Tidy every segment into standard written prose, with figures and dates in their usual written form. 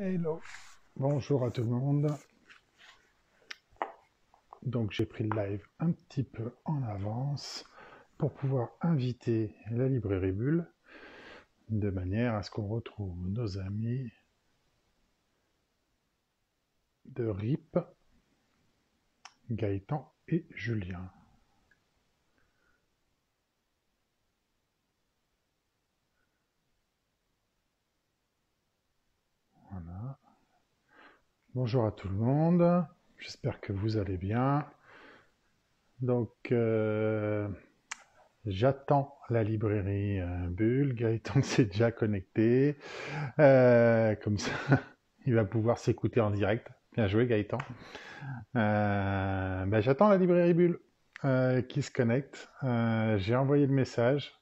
Hello, bonjour à tout le monde. Donc j'ai pris le live un petit peu en avance pour pouvoir inviter la librairie Bulle de manière à ce qu'on retrouve nos amis de RIP, Gaëtan et Julien. Voilà. Bonjour à tout le monde, j'espère que vous allez bien. Donc j'attends la librairie Bulle, Gaëtan s'est déjà connecté, comme ça il va pouvoir s'écouter en direct. Bien joué Gaëtan. J'attends la librairie Bulle qui se connecte. J'ai envoyé le message.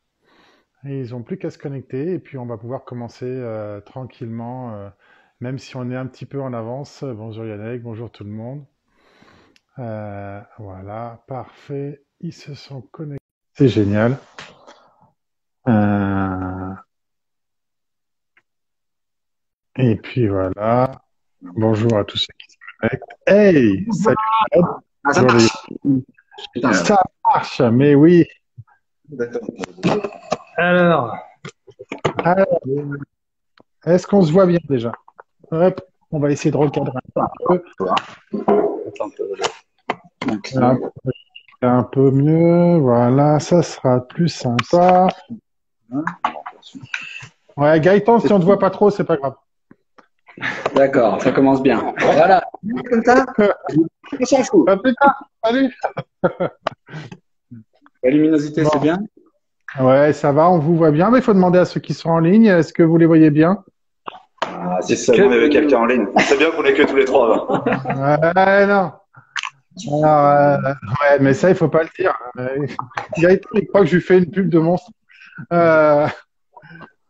Et ils n'ont plus qu'à se connecter et puis on va pouvoir commencer tranquillement, même si on est un petit peu en avance. Bonjour Yannick, bonjour tout le monde. Voilà, parfait. Ils se sont connectés. C'est génial. Et puis voilà. Bonjour à tous ceux qui se connectent. Hey, salut Fred. Ah, ça marche. Putain. Ça marche, mais oui. Alors, est-ce qu'on se voit bien déjà? Hop, on va essayer de recadrer un peu. Un peu mieux, voilà, ça sera plus sympa. Ouais, Gaëtan, si on ne te voit pas trop, c'est pas grave. D'accord, ça commence bien. Voilà. Comme ça, on s'en fout. À plus tard, salut. La luminosité, Bon. c'est bien? Ouais, ça va, on vous voit bien, mais il faut demander à ceux qui sont en ligne, est-ce que vous les voyez bien? Si seulement il y avait quelqu'un en ligne. C'est bien qu'on est que tous les trois. Ouais, non. Alors, ouais, mais ça, il faut pas le dire. Gaëtan, il croit que je lui fais une pub de monstre.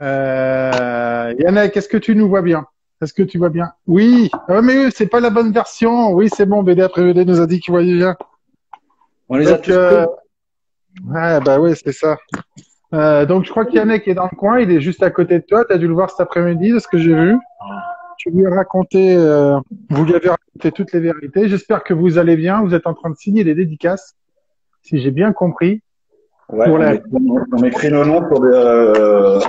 Yannick, est-ce que tu nous vois bien? Est-ce que tu vois bien? Oui. Mais c'est pas la bonne version. Oui, c'est bon. BD après BD nous a dit qu'il voyait bien. On les a tous ouais, bah oui, c'est ça. Donc je crois qu'Yannick est dans le coin. Il est juste à côté de toi. Tu as dû le voir cet après-midi, de ce que j'ai vu. Tu lui as raconté, vous lui avez raconté toutes les vérités. J'espère que vous allez bien. Vous êtes en train de signer les dédicaces, si j'ai bien compris. Ouais, on écrit nos noms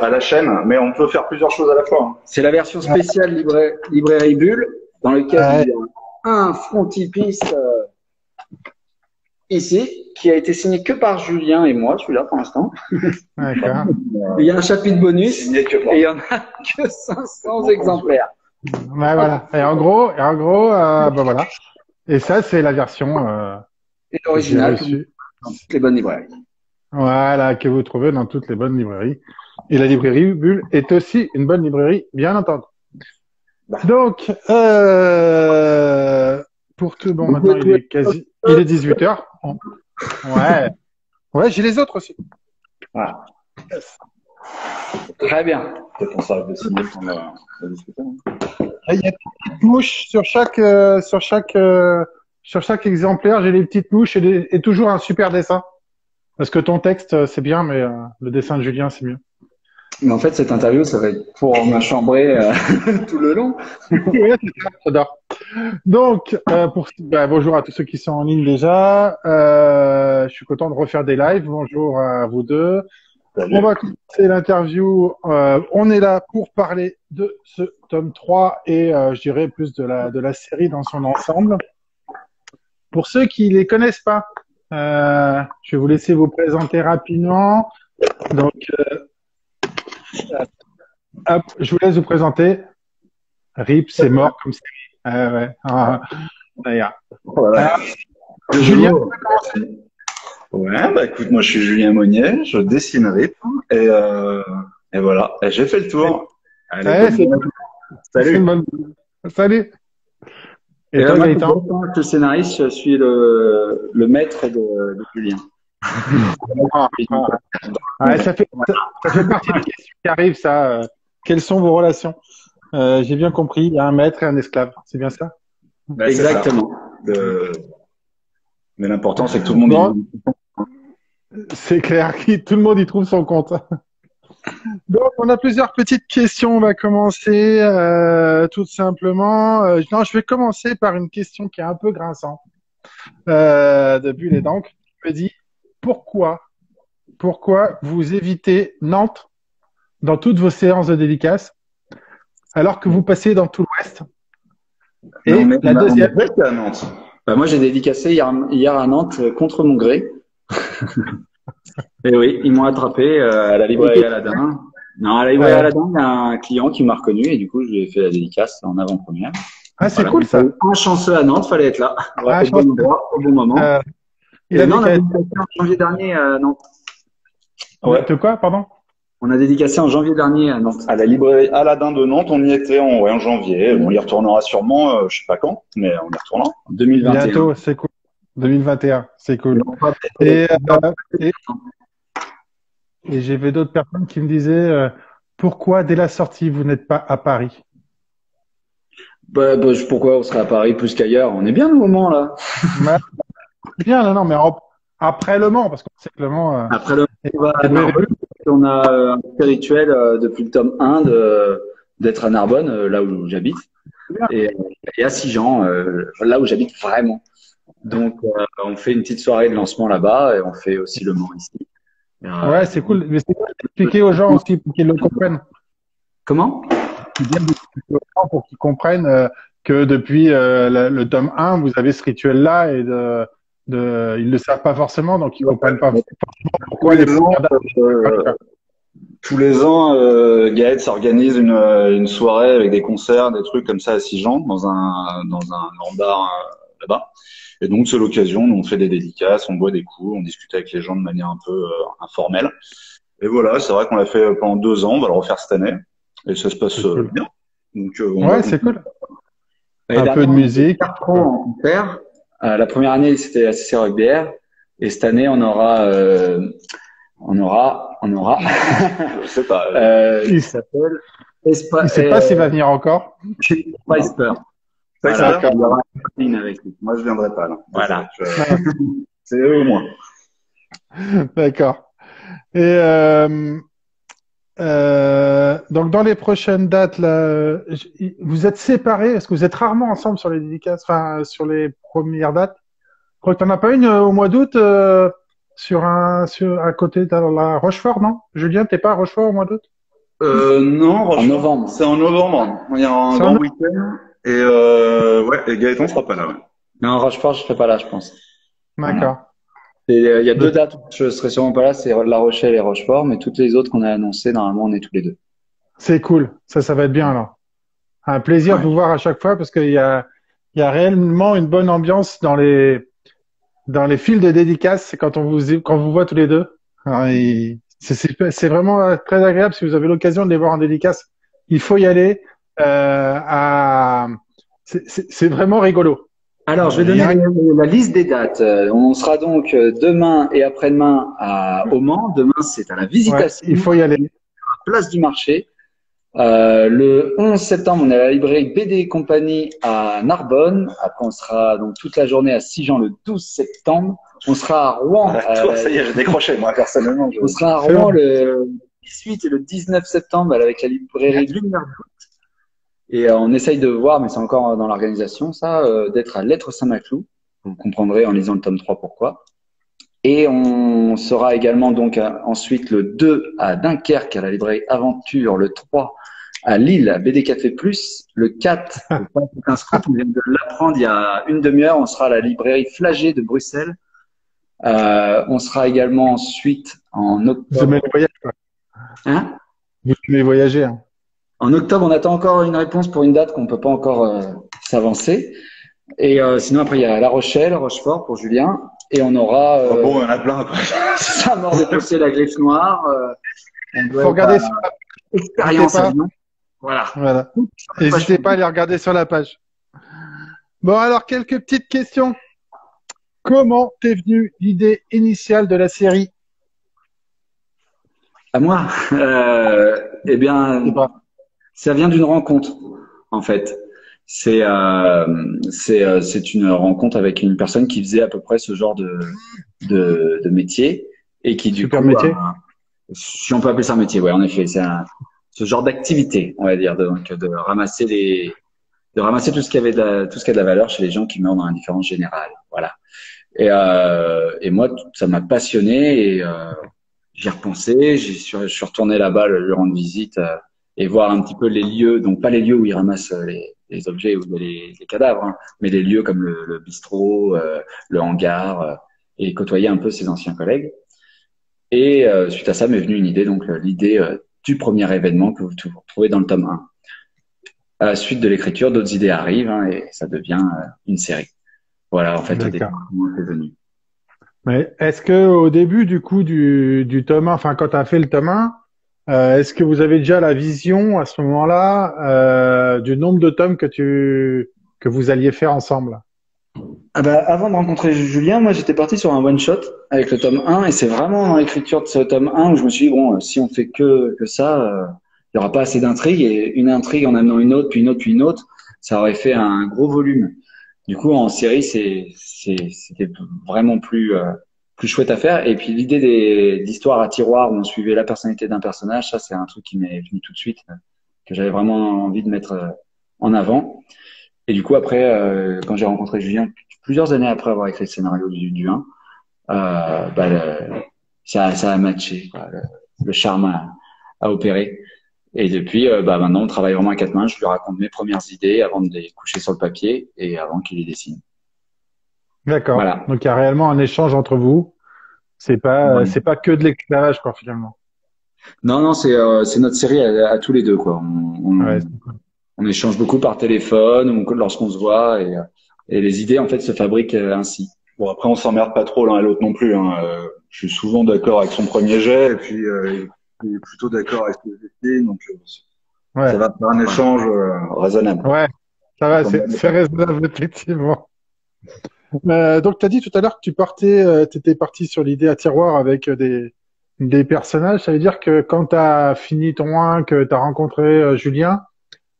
à la chaîne, mais on peut faire plusieurs choses à la fois. C'est la version spéciale librairie Bulle, dans laquelle il y a un frontispice ici, qui a été signé que par Julien et moi, celui-là pour l'instant. D'accord. Il y a un chapitre bonus et il y en a que 500 exemplaires. Ouais, voilà. Et en gros, bah voilà. Et ça, c'est la version Et l'original, reçue. dans toutes les bonnes librairies. Voilà, que vous trouvez dans toutes les bonnes librairies. Et la librairie Bulle est aussi une bonne librairie, bien entendu. Donc, pour tout, bon, maintenant il est 18h. Ouais. Ouais, j'ai les autres aussi. Voilà. Yes. Très bien. C'est pour ça de signer qu'on a discuté. Il y a des petites mouches sur chaque exemplaire. J'ai les petites mouches et toujours un super dessin. Parce que ton texte, c'est bien, mais le dessin de Julien, c'est mieux. Mais en fait, cette interview, ça va être pour me chambrer tout le long. Ouais, c'est ça, j'adore. Donc, bonjour à tous ceux qui sont en ligne déjà. Je suis content de refaire des lives. Bonjour à vous deux. Salut. On va commencer l'interview. On est là pour parler de ce tome 3 et je dirais plus de la série dans son ensemble. Pour ceux qui les connaissent pas, je vais vous laisser vous présenter rapidement. Donc, hop, je vous laisse vous présenter. RIP, c'est mort comme série. Ouais. Voilà. Julien, tu peux commencer. Ouais, bah écoute, moi je suis Julien Monnier, je dessine RIP et voilà, et j'ai fait le tour. Allez, salut. Salut. Et toi, Gaëtan? Je suis le scénariste, je suis le maître de Julien. Ça fait partie des questions qui arrivent, ça. Quelles sont vos relations? J'ai bien compris, il y a un maître et un esclave, c'est bien ça? Bah, exactement. Mais l'important, c'est que tout le monde c'est clair, tout le monde y trouve son compte. Donc, on a plusieurs petites questions. On va commencer tout simplement. Non, je vais commencer par une question qui est un peu grinçante depuis les dents. Je me dis, pourquoi vous évitez Nantes dans toutes vos séances de dédicaces alors que vous passez dans tout l'Ouest? Et Non, mais la deuxième. On est à Nantes. Bah, moi, j'ai dédicacé hier à Nantes contre mon gré. Et oui, ils m'ont attrapé à la librairie Aladin. Non, à la librairie Aladin, il y a un client qui m'a reconnu et du coup, je lui ai fait la dédicace en avant-première. Ah, c'est cool ça. Un chanceux à Nantes, fallait être là. Ouais, au bon endroit, au bon moment. Il a non, on a dédicacé en janvier dernier à Nantes. Ouais. De quoi, pardon? On a dédicacé en janvier dernier à Nantes. À la librairie Aladin de Nantes, on y était en janvier. On y retournera sûrement, je sais pas quand, mais on y retournera. En 2021. Bientôt, c'est cool. 2021, c'est cool. Et j'ai vu d'autres personnes qui me disaient pourquoi dès la sortie vous n'êtes pas à Paris? Pourquoi on serait à Paris plus qu'ailleurs? On est bien au moment là. Bien, non, mais après Le Mans, parce qu'on sait que Le Mans. Après Le Mans, on a un petit rituel depuis le tome 1 d'être à Narbonne, là où j'habite, et à Sigean, là où j'habite vraiment. Donc, on fait une petite soirée de lancement là-bas et on fait aussi Le Mans ici. Ouais, c'est cool. Mais c'est cool d'expliquer aux gens aussi pour qu'ils le comprennent. Comment? C'est bien d'expliquer aux gens pour qu'ils comprennent que depuis le tome 1, vous avez ce rituel-là et ils ne le savent pas forcément, donc ils ne comprennent pas forcément pourquoi les tous les ans, Gaët s'organise une soirée avec des concerts, des trucs comme ça à Sigean, dans un grand bar là-bas. Et donc, c'est l'occasion, on fait des dédicaces, on boit des coups, on discute avec les gens de manière un peu informelle. Et voilà, c'est vrai qu'on l'a fait pendant 2 ans, on va le refaire cette année. Et ça se passe bien. Donc, ouais, c'est cool. Un peu de musique. 4 ans en concert. La première année, c'était à CC Rock-Bière. Et cette année, on aura. Je sais pas. Il s'appelle. Il ne sait pas s'il va venir encore. Spicer. Voilà, il y aura une avec lui. Moi, je viendrai pas, là. Voilà. C'est eux ou moi. D'accord. Et donc, dans les prochaines dates, là, vous êtes séparés? Est-ce que vous êtes rarement ensemble sur les dédicaces, enfin, sur les premières dates? Je crois que tu n'en as pas une au mois d'août à côté de la Rochefort, non? Julien, t'es pas à Rochefort au mois d'août? Non, Rochefort. En novembre. C'est en novembre. Il y a un grand week-end. Et et Gaëtan sera pas là. Ouais. Non, Rochefort, je serai pas là, je pense. D'accord. Il y a 2 dates où je serai sûrement pas là, c'est La Rochelle et Rochefort, mais toutes les autres qu'on a annoncées, normalement, on est tous les 2. C'est cool. Ça va être bien, alors. Un plaisir de vous voir à chaque fois parce qu'il y a réellement une bonne ambiance dans les fils de dédicaces. C'est quand on vous voit tous les deux. C'est vraiment très agréable si vous avez l'occasion de les voir en dédicace. Il faut y aller. C'est vraiment rigolo. Alors, je vais donner la liste des dates. On sera donc demain et après-demain au Mans. Demain, c'est à la Visitation. Ouais, il faut y aller. Place du Marché. Le 11 septembre, on est à la librairie BD et compagnie à Narbonne. Après, on sera donc toute la journée à Sigean le 12 septembre. On sera à Rouen. Ça y est, j'ai décroché, moi, personnellement. On sera à Rouen le 18 et le 19 septembre avec la librairie Lumière. Et on essaye de voir, mais c'est encore dans l'organisation, ça, d'être à Lettres Saint-Maclou. Vous comprendrez en lisant le tome 3 pourquoi. Et on sera également donc ensuite le 2 à Dunkerque à la librairie Aventure, le 3 à Lille à BD Café Plus, le 4, on vient de l'apprendre il y a une demi-heure, on sera à la librairie Flagey de Bruxelles. On sera également ensuite en octobre. Vous aimez les voyages, quoi. Hein? Vous aimez voyager, hein. En octobre, on attend encore une réponse pour une date qu'on ne peut pas encore s'avancer. Et sinon, après, il y a La Rochelle, Rochefort pour Julien. Et on aura… bon, il y en a plein, quoi. C'est ça, Mort de Possé, La Griffe Noire. Il faut regarder sur la expérience. Voilà. N'hésitez pas à les regarder sur la page. Bon, alors, quelques petites questions. Comment t'es venue l'idée initiale de la série? À moi Eh bien… Ça vient d'une rencontre, en fait. C'est une rencontre avec une personne qui faisait à peu près ce genre de métier et qui du Super coup métier. Si on peut appeler ça un métier, ouais, en effet, ce genre d'activité, on va dire, donc de ramasser tout ce qui avait tout ce qui a de la valeur chez les gens qui meurent dans l'indifférence générale. Voilà. Et moi, ça m'a passionné et j'y ai repensé. Je suis retourné là-bas lui rendre visite et voir un petit peu les lieux, donc pas les lieux où ils ramassent les objets ou les cadavres, hein, mais les lieux comme le bistrot, le hangar, et côtoyer un peu ses anciens collègues. Et suite à ça m'est venue une idée, donc l'idée du premier événement que vous trouvez dans le tome 1. À la suite de l'écriture, d'autres idées arrivent hein, et ça devient une série. Voilà, en fait, au départ, comment c'est venu. Mais est-ce que au début du coup du tome 1, enfin quand tu as fait le tome 1, est-ce que vous avez déjà la vision à ce moment-là du nombre de tomes que vous alliez faire ensemble? Ah bah, avant de rencontrer Julien, moi j'étais parti sur un one-shot avec le tome 1 et c'est vraiment dans l'écriture de ce tome 1 où je me suis dit, bon, si on fait que ça, il y aura pas assez d'intrigue et une intrigue en amenant une autre, puis une autre, puis une autre, ça aurait fait un gros volume. Du coup, en série, c'était vraiment plus chouette à faire. Et puis l'idée d'histoires à tiroir où on suivait la personnalité d'un personnage, ça c'est un truc qui m'est venu tout de suite, que j'avais vraiment envie de mettre en avant. Et du coup, après, quand j'ai rencontré Julien, plusieurs années après avoir écrit le scénario du 1, bah, ça a matché, quoi. Le charme a opéré. Et depuis, bah, maintenant, on travaille vraiment à quatre mains. Je lui raconte mes premières idées avant de les coucher sur le papier et avant qu'il les dessine. D'accord. Voilà. Donc il y a réellement un échange entre vous. C'est pas que de l'esclavage, quoi, finalement. Non, c'est notre série à tous les deux, quoi. Ouais. On échange beaucoup par téléphone lorsqu'on se voit et les idées, en fait, se fabriquent ainsi. Bon, après, on s'emmerde pas trop l'un et l'autre non plus. Hein. Je suis souvent d'accord avec son premier jet et puis il est plutôt d'accord avec ce que j'ai fait. Donc, Ouais. ça va faire un échange raisonnable. Ouais, ça va, c'est raisonnable, effectivement. Donc, tu as dit tout à l'heure que tu étais parti sur l'idée à tiroir avec des personnages. Ça veut dire que quand tu as fini ton 1, que tu as rencontré Julien,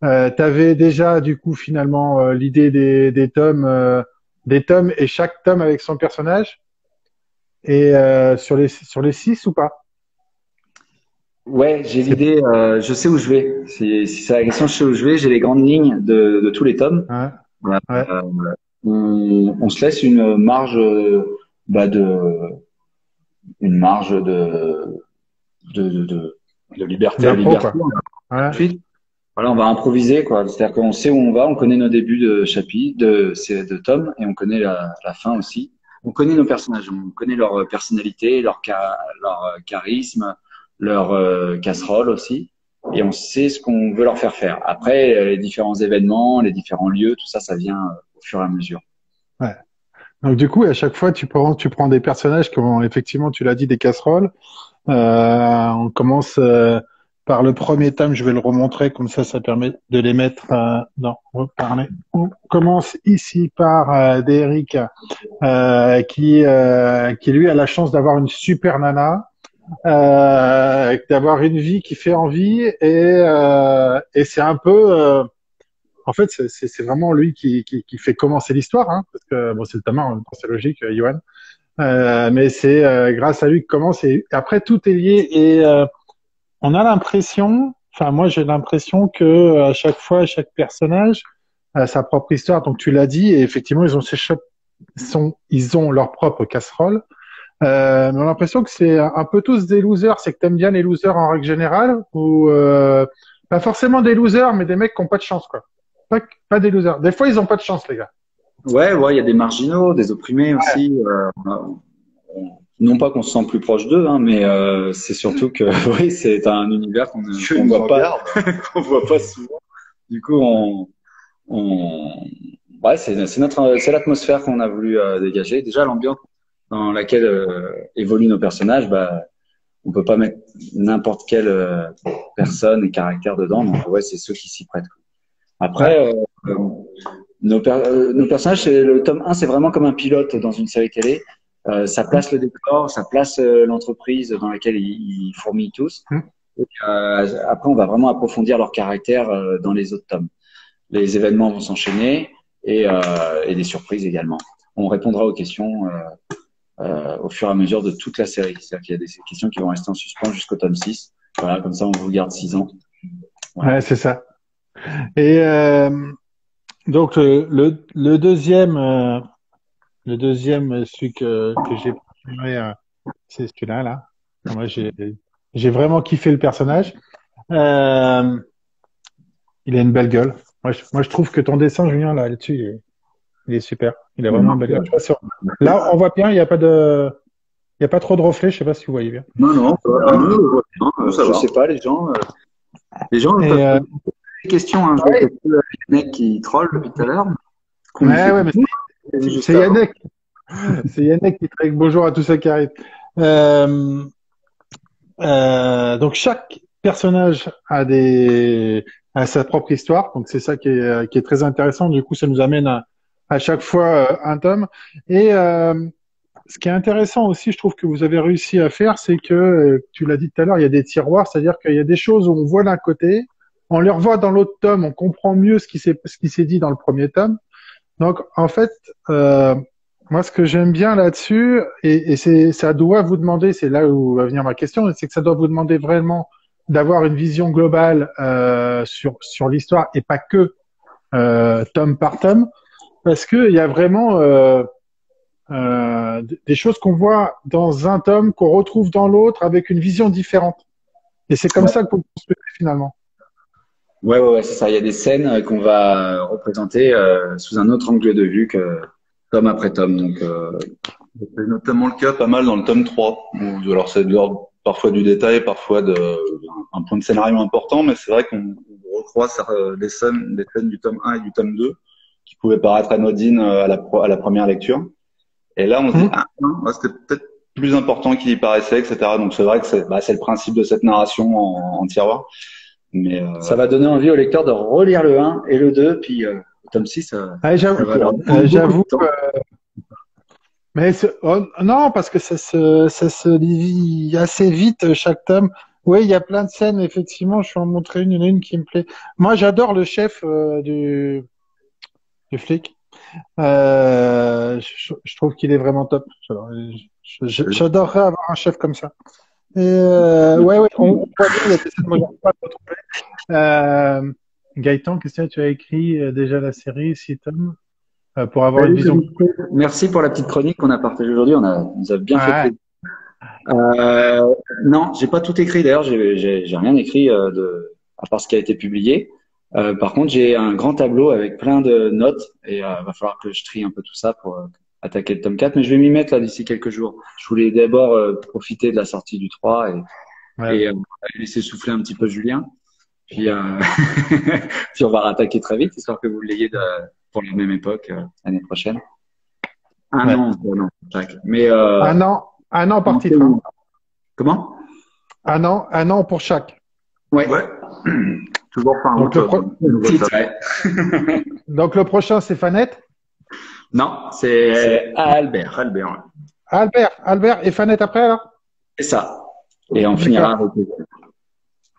tu avais déjà, du coup, finalement, l'idée des tomes et chaque tome avec son personnage. Et sur les 6 ou pas? Ouais, j'ai l'idée, je sais où je vais. Si c'est la question, je sais où je vais. J'ai les grandes lignes de tous les tomes. Ouais, Voilà. ouais. On se laisse une marge, bah une marge De liberté. D'impro, quoi. Ouais. Ensuite, voilà, on va improviser, quoi. C'est-à-dire qu'on sait où on va, on connaît nos débuts de chapitre, de tomes, et on connaît la fin aussi. On connaît nos personnages, on connaît leur personnalité, leur charisme, leur casserole aussi, et on sait ce qu'on veut leur faire faire. Après, les différents événements, les différents lieux, tout ça, ça vient au fur et à mesure. Ouais. Donc du coup, à chaque fois, tu prends des personnages qui ont effectivement, tu l'as dit, des casseroles. On commence par le premier tome, je vais le remontrer, comme ça permet de les mettre dans reparler. On commence ici par Derrick, qui lui a la chance d'avoir une super nana, d'avoir une vie qui fait envie, et c'est un peu en fait, c'est vraiment lui qui fait commencer l'histoire, hein, parce que bon, c'est le tome 1, en même temps, c'est logique, Johan. Mais c'est grâce à lui que commence et après tout est lié et on a l'impression, enfin moi j'ai l'impression que à chaque fois chaque personnage a sa propre histoire. Donc tu l'as dit et effectivement ils ont leur propre casserole. Mais on a l'impression que c'est un peu tous des losers. C'est que t'aimes bien les losers en règle générale ou pas forcément des losers, mais des mecs qui ont pas de chance quoi. Pas des losers. Des fois ils ont pas de chance les gars. Ouais, il y a des marginaux, des opprimés aussi. Non pas qu'on se sent plus proche d'eux, hein, mais c'est surtout que oui, c'est un univers qu'on voit pas, qu'on voit pas souvent. Du coup, ouais, c'est l'atmosphère qu'on a voulu dégager. Déjà, l'ambiance dans laquelle évoluent nos personnages, bah, on peut pas mettre n'importe quelle personne et caractère dedans. Donc ouais, c'est ceux qui s'y prêtent. Après, nos personnages, le tome 1, c'est vraiment comme un pilote dans une série télé. Ça place le décor, ça place l'entreprise dans laquelle ils fourmillent tous. Et, après, on va vraiment approfondir leur caractère dans les autres tomes. Les événements vont s'enchaîner et des surprises également. On répondra aux questions au fur et à mesure de toute la série. C'est-à-dire qu'il y a des questions qui vont rester en suspens jusqu'au tome 6. Voilà, comme ça, on vous garde 6 ans. Voilà. Ouais, c'est ça. Et donc le deuxième, celui que j'ai préféré, c'est celui-là, là. Moi, j'ai vraiment kiffé le personnage. Euh, il a une belle gueule. Moi, je trouve que ton dessin, Julien, là-dessus, il est super. Il a vraiment une belle gueule. Là, on voit bien, il n'y a pas trop de reflets. Je sais pas si vous voyez bien. Non, ça va. Je sais pas, les gens Et, des questions. Hein. Je vois qu'il y a Yannick qui troll depuis tout à l'heure. ouais, mais c'est Yannick. C'est Yannick qui traite. Bonjour à tous ceux qui arrivent. Donc chaque personnage a sa propre histoire, donc c'est ça qui est très intéressant. Du coup, ça nous amène à chaque fois un tome. Et ce qui est intéressant aussi, je trouve que vous avez réussi à faire, c'est que tu l'as dit tout à l'heure, il y a des tiroirs, c'est-à-dire qu'il y a des choses où on voit d'un côté, on les revoit dans l'autre tome, on comprend mieux ce qui s'est dit dans le premier tome. Donc en fait, moi, ce que j'aime bien là-dessus, et ça doit vous demander, c'est là où va venir ma question, c'est que ça doit vous demander vraiment d'avoir une vision globale sur l'histoire et pas que tome par tome, parce que il y a vraiment des choses qu'on voit dans un tome qu'on retrouve dans l'autre avec une vision différente. Et c'est comme ça que vous construisez finalement. Ouais, c'est ça. Il y a des scènes qu'on va représenter sous un autre angle de vue que tome après tome. Donc, c'est notamment le cas pas mal dans le tome 3. Où, alors, c'est de l'ordre parfois du détail, parfois un point de scénario important, mais c'est vrai qu'on recroise des scènes du tome 1 et du tome 2 qui pouvaient paraître anodines à la première lecture. Et là, on se dit, non, c'était peut-être plus important qu'il y paraissait, etc. Donc, c'est vrai que c'est le principe de cette narration en tiroir. Mais ça va donner envie au lecteur de relire le 1 et le 2, puis au tome 6. J'avoue. Mais non, parce que ça se lit assez vite chaque tome. Oui, il y a plein de scènes, effectivement. Je vais en montrer une. Il y en a une qui me plaît. Moi, j'adore le chef du flic. Je trouve qu'il est vraiment top. J'adorerais avoir un chef comme ça. Et ouais, on voit bien, il y a des scènes, moi, j'arrive pas à retrouver. Gaëtan, qu'est-ce que tu as écrit déjà la série, 6 tomes, pour avoir une vision. Merci pour la petite chronique qu'on a partagée aujourd'hui. On nous a bien fait plaisir. Non, j'ai pas tout écrit. D'ailleurs, j'ai rien écrit à part ce qui a été publié. Par contre, j'ai un grand tableau avec plein de notes et va falloir que je trie un peu tout ça pour attaquer le tome 4. Mais je vais m'y mettre là d'ici quelques jours. Je voulais d'abord profiter de la sortie du 3 et laisser souffler un petit peu Julien. Puis, puis on va rattaquer très vite, histoire que vous l'ayez pour la même époque l'année prochaine. Un an chaque. Mais un an par titre. Hein. Comment? Un an pour chaque. Ouais. Toujours par un titre. Donc le prochain, c'est Fanette? Non, c'est Albert. Albert et Fanette après alors? C'est ça. Et on finira avec eux.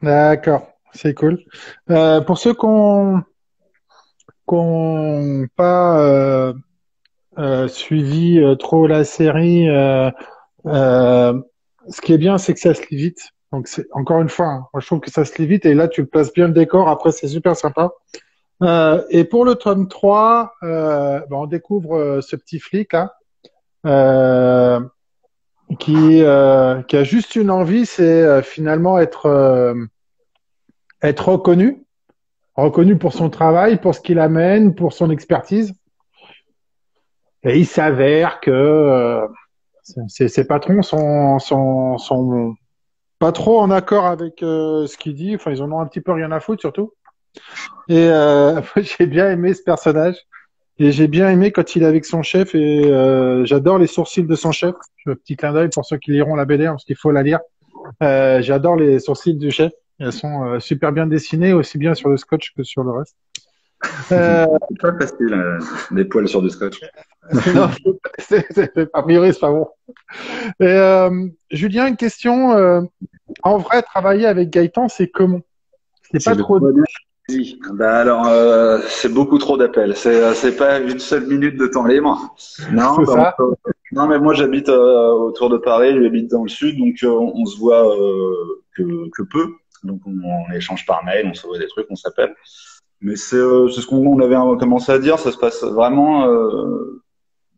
D'accord, c'est cool. Pour ceux qui n'ont pas suivi trop la série, ce qui est bien, c'est que ça se lit vite. Donc encore une fois, hein, moi je trouve que ça se lit vite et là tu places bien le décor. Après c'est super sympa. Et pour le tome 3, on découvre ce petit flic là qui a juste une envie, c'est finalement être reconnu pour son travail, pour ce qu'il amène, pour son expertise. Et il s'avère que ses patrons sont pas trop en accord avec ce qu'il dit. Enfin, ils en ont un petit peu rien à foutre surtout. Et j'ai bien aimé ce personnage. Et j'ai bien aimé quand il est avec son chef. Et j'adore les sourcils de son chef. Petit clin d'œil pour ceux qui liront la BD, parce qu'il faut la lire. J'adore les sourcils du chef. Elles sont super bien dessinées, aussi bien sur le scotch que sur le reste. C'est pas facile, des poils sur du scotch. Non, a priori, c'est pas bon. Et, Julien, une question. En vrai, travailler avec Gaëtan, c'est comment? C'est pas trop. Alors, c'est beaucoup trop d'appels. C'est pas une seule minute de temps libre. Non, c'est ça. Non, mais moi j'habite autour de Paris, lui habite dans le sud, donc on se voit que peu. Donc on échange par mail, on se voit des trucs, on s'appelle. Mais c'est ce qu'on avait commencé à dire, ça se passe vraiment,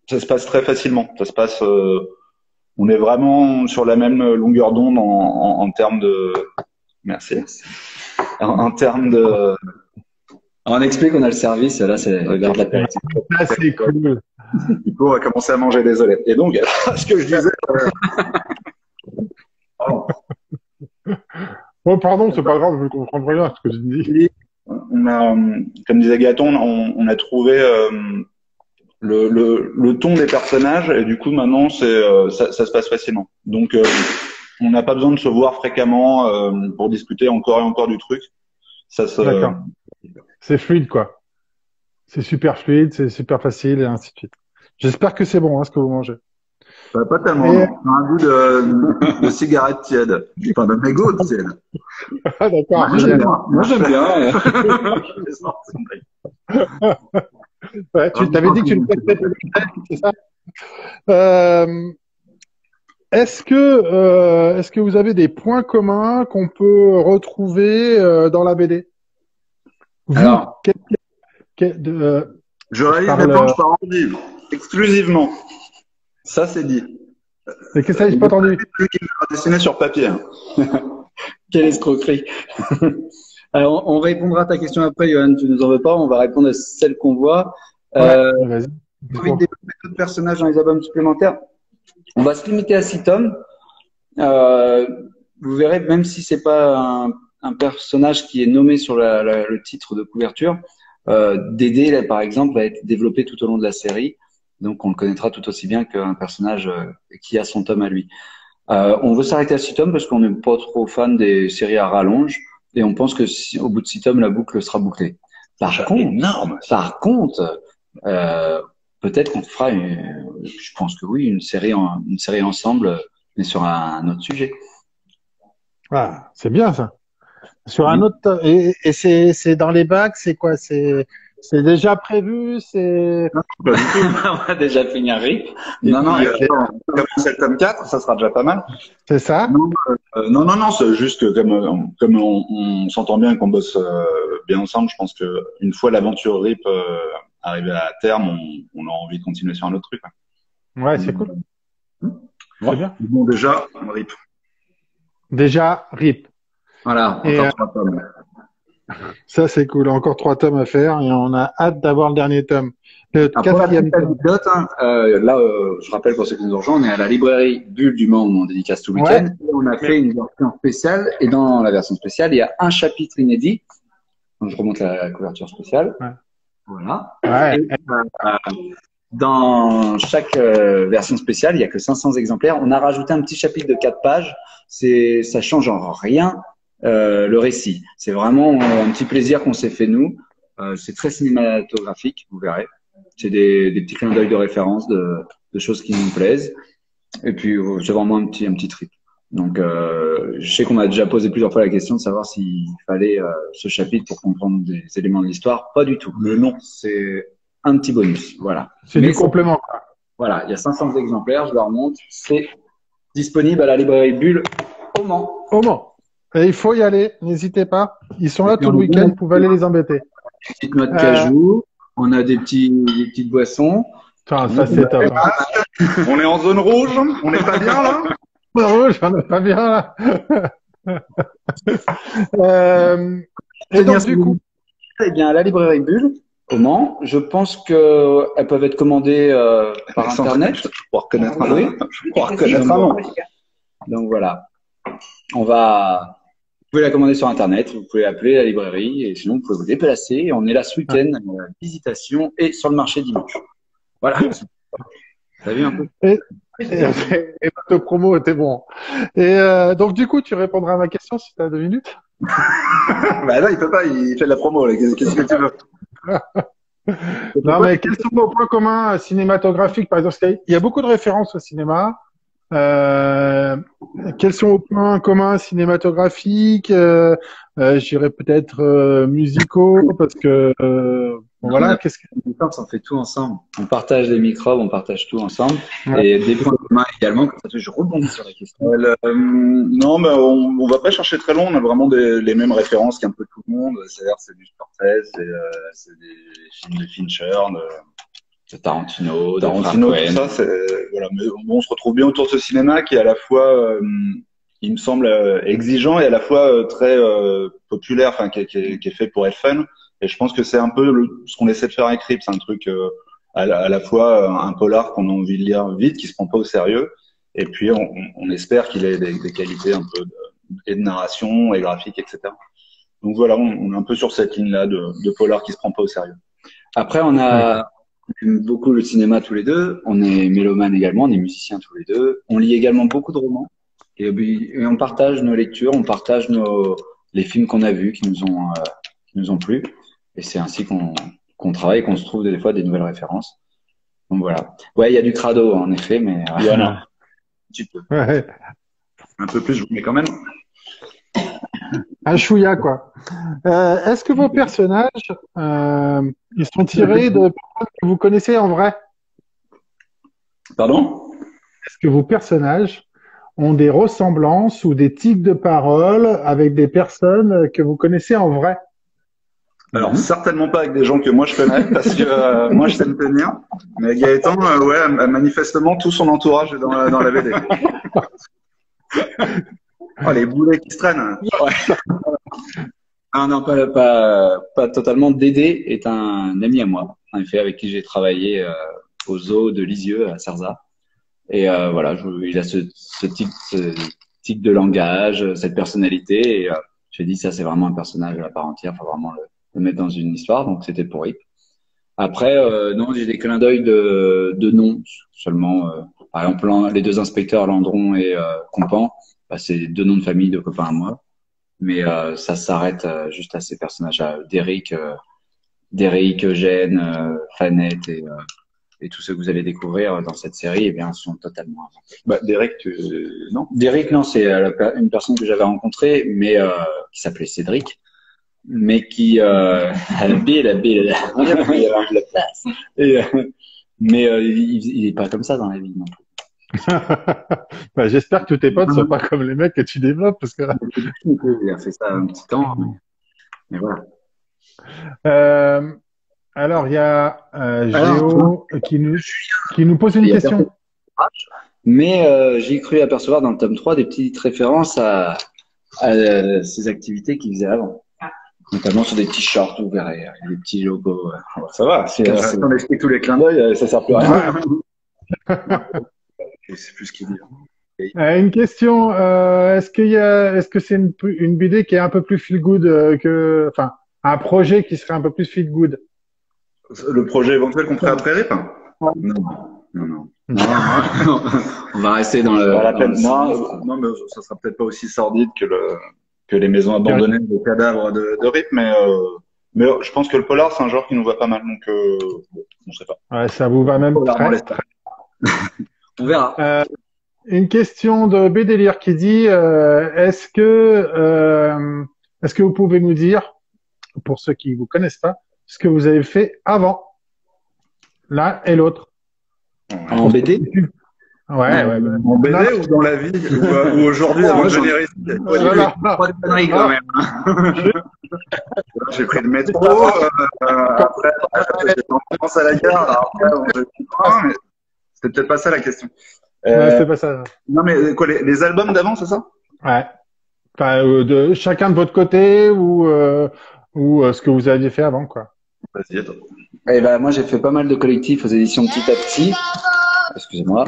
ça se passe très facilement. Ça se passe, on est vraiment sur la même longueur d'onde en termes de, merci, en termes de, On explique qu'on a le service, là, c'est l'heure de l'apéritif. Ah, c'est cool. du coup on va commencer à manger, désolé. Et donc, ce que je disais, pardon. Oh, pardon, c'est pas grave, je comprends rien ce que je dis. On a, comme disait Gaëtan, on a trouvé le ton des personnages et du coup maintenant ça se passe facilement. Donc on n'a pas besoin de se voir fréquemment pour discuter encore et encore du truc. Ça se D'accord. C'est fluide, quoi. C'est super fluide, c'est super facile et ainsi de suite. J'espère que c'est bon, hein, ce que vous mangez. pas tellement. Et- Non. Un goût de cigarette tiède, enfin de mégot tiède. Ah, d'accord. Moi, j'aime génial. bien. Moi, j'aime bien. Ouais, tu t'avais dit que tu ne testais pas le week-end, c'est ça? Euh, est-ce que vous avez des points communs qu'on peut retrouver dans la BD? Vous, Alors, Je je réalise mes parle. planches par livre, exclusivement. Ça c'est dit. Mais qu'est-ce que j'ai pas entendu? Celui qui va dessiner sur papier. quelle escroquerie. Alors, on répondra à ta question après, Johan, tu nous en veux pas, on va répondre à celle qu'on voit. Ouais, vas-y. J'ai envie de développer d'autres personnages dans les albums supplémentaires. On va se limiter à 6 tomes. Euh, vous verrez, même si c'est pas un personnage qui est nommé sur le titre de couverture, Dédé, là, par exemple, va être développé tout au long de la série. Donc, on le connaîtra tout aussi bien qu'un personnage qui a son tome à lui. On veut s'arrêter à 6 tomes parce qu'on n'est pas trop fan des séries à rallonge et on pense que au bout de 6 tomes, la boucle sera bouclée. Par contre, peut-être qu'on fera, je pense que oui, une série ensemble, mais sur un autre sujet. Ah, c'est bien ça. Sur un autre et c'est dans les bacs, c'est quoi? C'est déjà prévu, c'est Pas du tout. On va déjà finir RIP. Non, non, puis, on commence le tome 4, ça sera déjà pas mal. c'est ça? Non, c'est juste que comme on s'entend bien et qu'on bosse bien ensemble, je pense que une fois l'aventure RIP arrivée à terme, on a envie de continuer sur un autre truc. Ouais, c'est cool. C'est bien. Bon, déjà, RIP. Déjà, RIP. voilà. Et Encore 3 tomes. ça, c'est cool. Encore 3 tomes à faire et on a hâte d'avoir le dernier tome. Le Alors, pour la quatrième petite tome. anecdote, hein, là, je rappelle pour ceux qui nous ont rejoints, on est à la librairie Bulle du Mans où on dédicace tout le Ouais. week-end. Et on a fait une version spéciale et dans la version spéciale, il y a un chapitre inédit. Donc, je remonte la couverture spéciale. Ouais. Voilà. Ouais. Et, dans chaque version spéciale, il n'y a que 500 exemplaires. On a rajouté un petit chapitre de 4 pages. Ça change en rien le récit. C'est vraiment un petit plaisir qu'on s'est fait nous. C'est très cinématographique, vous verrez. C'est des petits clins d'œil de référence de choses qui nous plaisent. Et puis c'est vraiment un petit trip. Donc je sais qu'on m'a déjà posé plusieurs fois la question de savoir s'il fallait ce chapitre pour comprendre des éléments de l'histoire. Pas du tout. Mais non. C'est un petit bonus. Voilà. C'est Mais du complément, quoi. Voilà, il y a 500 exemplaires, je leur remonte. C'est disponible à la librairie Bulle au Mans. Au Mans. Et il faut y aller. N'hésitez pas. Ils sont là Et puis, tout le on week-end. est Vous pouvez aller les embêter. Petite noix de cajou, on a des petites boissons. Enfin, ça, c'est top. Hein. On est en zone rouge, on n'est pas bien là. Rouge, on est pas bien là. Et donc, du coup, Eh bien, à la librairie Bulle au Mans, je pense qu'elles peuvent être commandées par Internet. Je crois reconnaître un Oui. Je crois reconnaître un nom. Donc voilà. Vous pouvez la commander sur Internet, vous pouvez appeler la librairie et sinon vous pouvez vous déplacer. On est là ce week-end, visitation et sur le marché dimanche. Voilà. T'as vu un peu? et notre promo était bon. Et donc, du coup, tu répondras à ma question si tu as 2 minutes. Bah là, il peut pas, il fait de la promo. Là. Qu'est-ce que tu veux? Non, mais quels sont vos points communs cinématographiques, par exemple? Parce qu'il y a beaucoup de références au cinéma. Quels sont vos points communs cinématographiques? Je dirais peut-être musicaux, parce que Bon, voilà, on fait tout ensemble. On partage les microbes, on partage tout ensemble. Ouais. Et des points communs également, comme ça, je rebondis sur la question. Non, mais on va pas chercher très loin. On a vraiment les mêmes références qu'un peu tout le monde. C'est-à-dire, c'est du Scorsese, c'est des films de Fincher, De Tarantino, de Tarantino, Frank tout Cohen. ça. Voilà. Mais bon, on se retrouve bien autour de ce cinéma qui est à la fois, il me semble, exigeant et à la fois très populaire, enfin, qui est fait pour être fun. Et je pense que c'est un peu ce qu'on essaie de faire avec Rip. C'est un truc à la fois un polar qu'on a envie de lire vite, qui se prend pas au sérieux. Et puis, on espère qu'il ait des qualités un peu et de narration et graphique, etc. Donc voilà, on est un peu sur cette ligne-là de polar qui se prend pas au sérieux. Après, on aime beaucoup le cinéma tous les deux. On est mélomanes également, on est musiciens tous les deux. On lit également beaucoup de romans. Et on partage nos lectures, on partage les films qu'on a vus, qui nous ont plu. Et c'est ainsi qu'on travaille, qu'on se trouve des fois des nouvelles références. Donc voilà. Ouais, il y a du crado, en effet, mais Voilà. un petit peu. Ouais. Un peu plus, mais quand même. Un chouïa, quoi. Est-ce que vos personnages, ils sont tirés de personnes que vous connaissez en vrai? Pardon? Est-ce que vos personnages ont des ressemblances ou des tics de parole avec des personnes que vous connaissez en vrai? Alors, certainement pas avec des gens que moi je connais, parce que moi je sais me tenir. Mais Gaëtan, ouais, manifestement, tout son entourage est dans la BD. Oh, les boulets qui se traînent. Ouais. Ah non, pas totalement. Dédé est un ami à moi, en effet, avec qui j'ai travaillé au zoo de Lisieux à Sarza. Et voilà, il a ce tic de langage, cette personnalité. Et j'ai dit, ça c'est vraiment un personnage à part entière, faut vraiment le mettre dans une histoire. Donc c'était pour Rip. Après, non, j'ai des clins d'œil de noms seulement. Par exemple, les deux inspecteurs, Landron et Compan, bah, c'est deux noms de famille de copains à moi. Mais ça s'arrête juste à ces personnages-là. Derrick, Eugène, Fanette et tous ceux que vous allez découvrir dans cette série, eh bien, sont totalement inventés. Bah, Derek, non? Derrick, non, c'est une personne que j'avais rencontrée, mais qui s'appelait Cédric, mais qui la bille, il y a de la place. Et, mais il est pas comme ça dans la vie non plus. Bah, j'espère que tous tes potes ne sont pas comme les mecs que tu développes, parce que Il a fait ça un petit temps, mais voilà. alors il y a Géo qui nous pose une question. Mais j'ai cru apercevoir dans le tome 3 des petites références à ces activités qu'il faisait avant. Notamment sur des t-shirts, vous verrez, des petits logos. Ça va. On explique tous les clins d'œil, ça sert plus à rien. Je sais plus ce qu'il dit. Une question, est-ce que c'est une BD qui est un peu plus feel good enfin, un projet qui serait un peu plus feel good? Le projet éventuel qu'on ferait après Rip? Non. On va rester dans le. Non, mais ça sera peut-être pas aussi sordide que les maisons abandonnées, les cadavres de Rip, mais je pense que le polar, c'est un genre qui nous va pas mal, donc bon, on sait pas. Ouais, ça vous va même très. On verra. Une question de Bédélire qui dit est-ce que vous pouvez nous dire, pour ceux qui vous connaissent pas, ce que vous avez fait avant, l'un et l'autre? En BD? Ouais. En BD ou dans la vie ou aujourd'hui avant de venir ici? Pas de conneries quand même. J'ai pris le métro. Après, j'étais en France à la gare. Après, mais c'était peut-être pas ça la question. C'est pas ça. Non, mais quoi, les albums d'avant, c'est ça? Ouais. Enfin, de chacun de votre côté ou ce que vous aviez fait avant, quoi. Vas-y, attends. Eh ben, moi, j'ai fait pas mal de collectifs aux éditions Petit à Petit. Excusez-moi.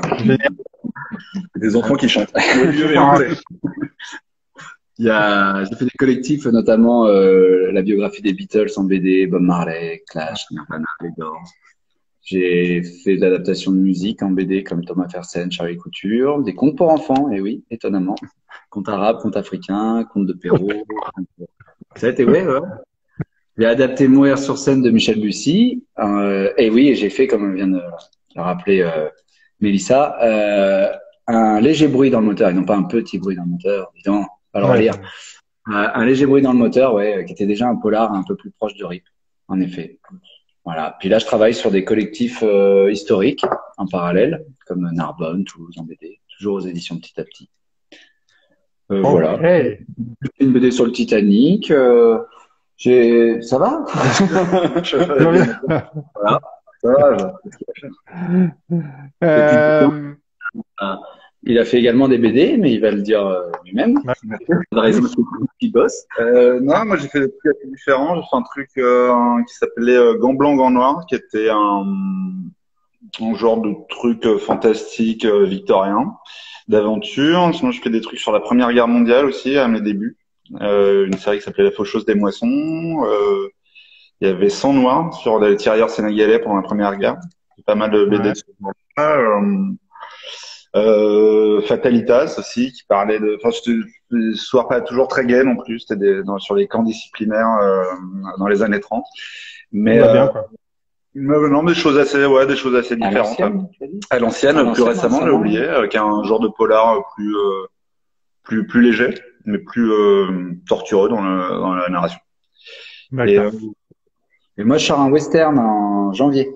Des enfants qui chantent. J'ai fait des collectifs, notamment la biographie des Beatles en BD, Bob Marley, Clash, Nirvana, les Doors. J'ai fait de l'adaptation de musique en BD comme Thomas Fersen, Charlie Couture, des contes pour enfants, et oui, étonnamment. Contes arabes, contes africains, contes de Perrault. Ça a été, ouais. J'ai adapté Mourir sur scène de Michel Bussy. Et oui, j'ai fait, comme vient de le rappeler Mélissa, un léger bruit dans le moteur, et non pas un petit bruit dans le moteur. Évidemment, alors lire. Un léger bruit dans le moteur, ouais, qui était déjà un polar un peu plus proche de Rip, en effet. Voilà. Puis là, je travaille sur des collectifs historiques en parallèle, comme Narbonne, Toulouse en BD, toujours aux éditions Petit à Petit. Voilà. Ok. J'ai fait une BD sur le Titanic. Ça va? Voilà. Ça va. Et puis, Euh, il a fait également des BD, mais il va le dire lui-même. La raison qu'il bosse. Non, moi j'ai fait des trucs assez différents. J'ai fait un truc qui s'appelait Gant blanc, gant noir, qui était un genre de truc fantastique victorien, d'aventure. Sinon, je fais des trucs sur la Première Guerre mondiale aussi, à mes débuts. Une série qui s'appelait La Faucheuse des Moissons. Il y avait Sang Noir sur les tirailleurs sénégalais pendant la Première Guerre. Pas mal de BD Ouais. de ce genre-là. Fatalitas aussi, qui parlait de, enfin, histoire pas toujours très gay non plus, c'était sur les camps disciplinaires dans les années 30. Mais Tout va bien, quoi. non, des choses assez, ouais, des choses assez À différentes. l'ancienne, tu as dit? À l'ancienne, À plus l'ancienne, récemment, j'ai récemment. oublié, qui est un genre de polar plus léger, mais plus tortureux dans la narration. Et D'accord. Et moi, je sors un western en janvier.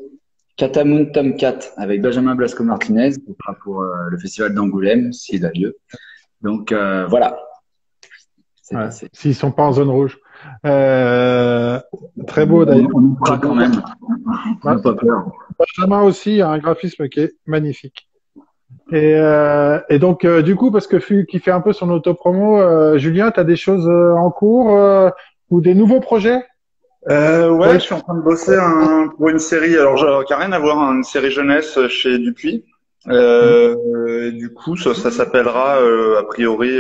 Catamoun Tomcat avec Benjamin Blasco Martinez. Ce sera pour le festival d'Angoulême, s'il a lieu. Donc, voilà. C'est Ouais. passé. S'ils sont pas en zone rouge. Très beau, d'ailleurs. On y sera quand même. On n'a Ouais. pas peur. Benjamin aussi a un graphisme qui est magnifique. Et donc, du coup, parce que qui fait un peu son autopromo, Julien, tu as des choses en cours ou des nouveaux projets? ouais, Ouais. je suis en train de bosser pour une série, qui a rien à voir, une série jeunesse chez Dupuis. Du coup, ça s'appellera, a priori,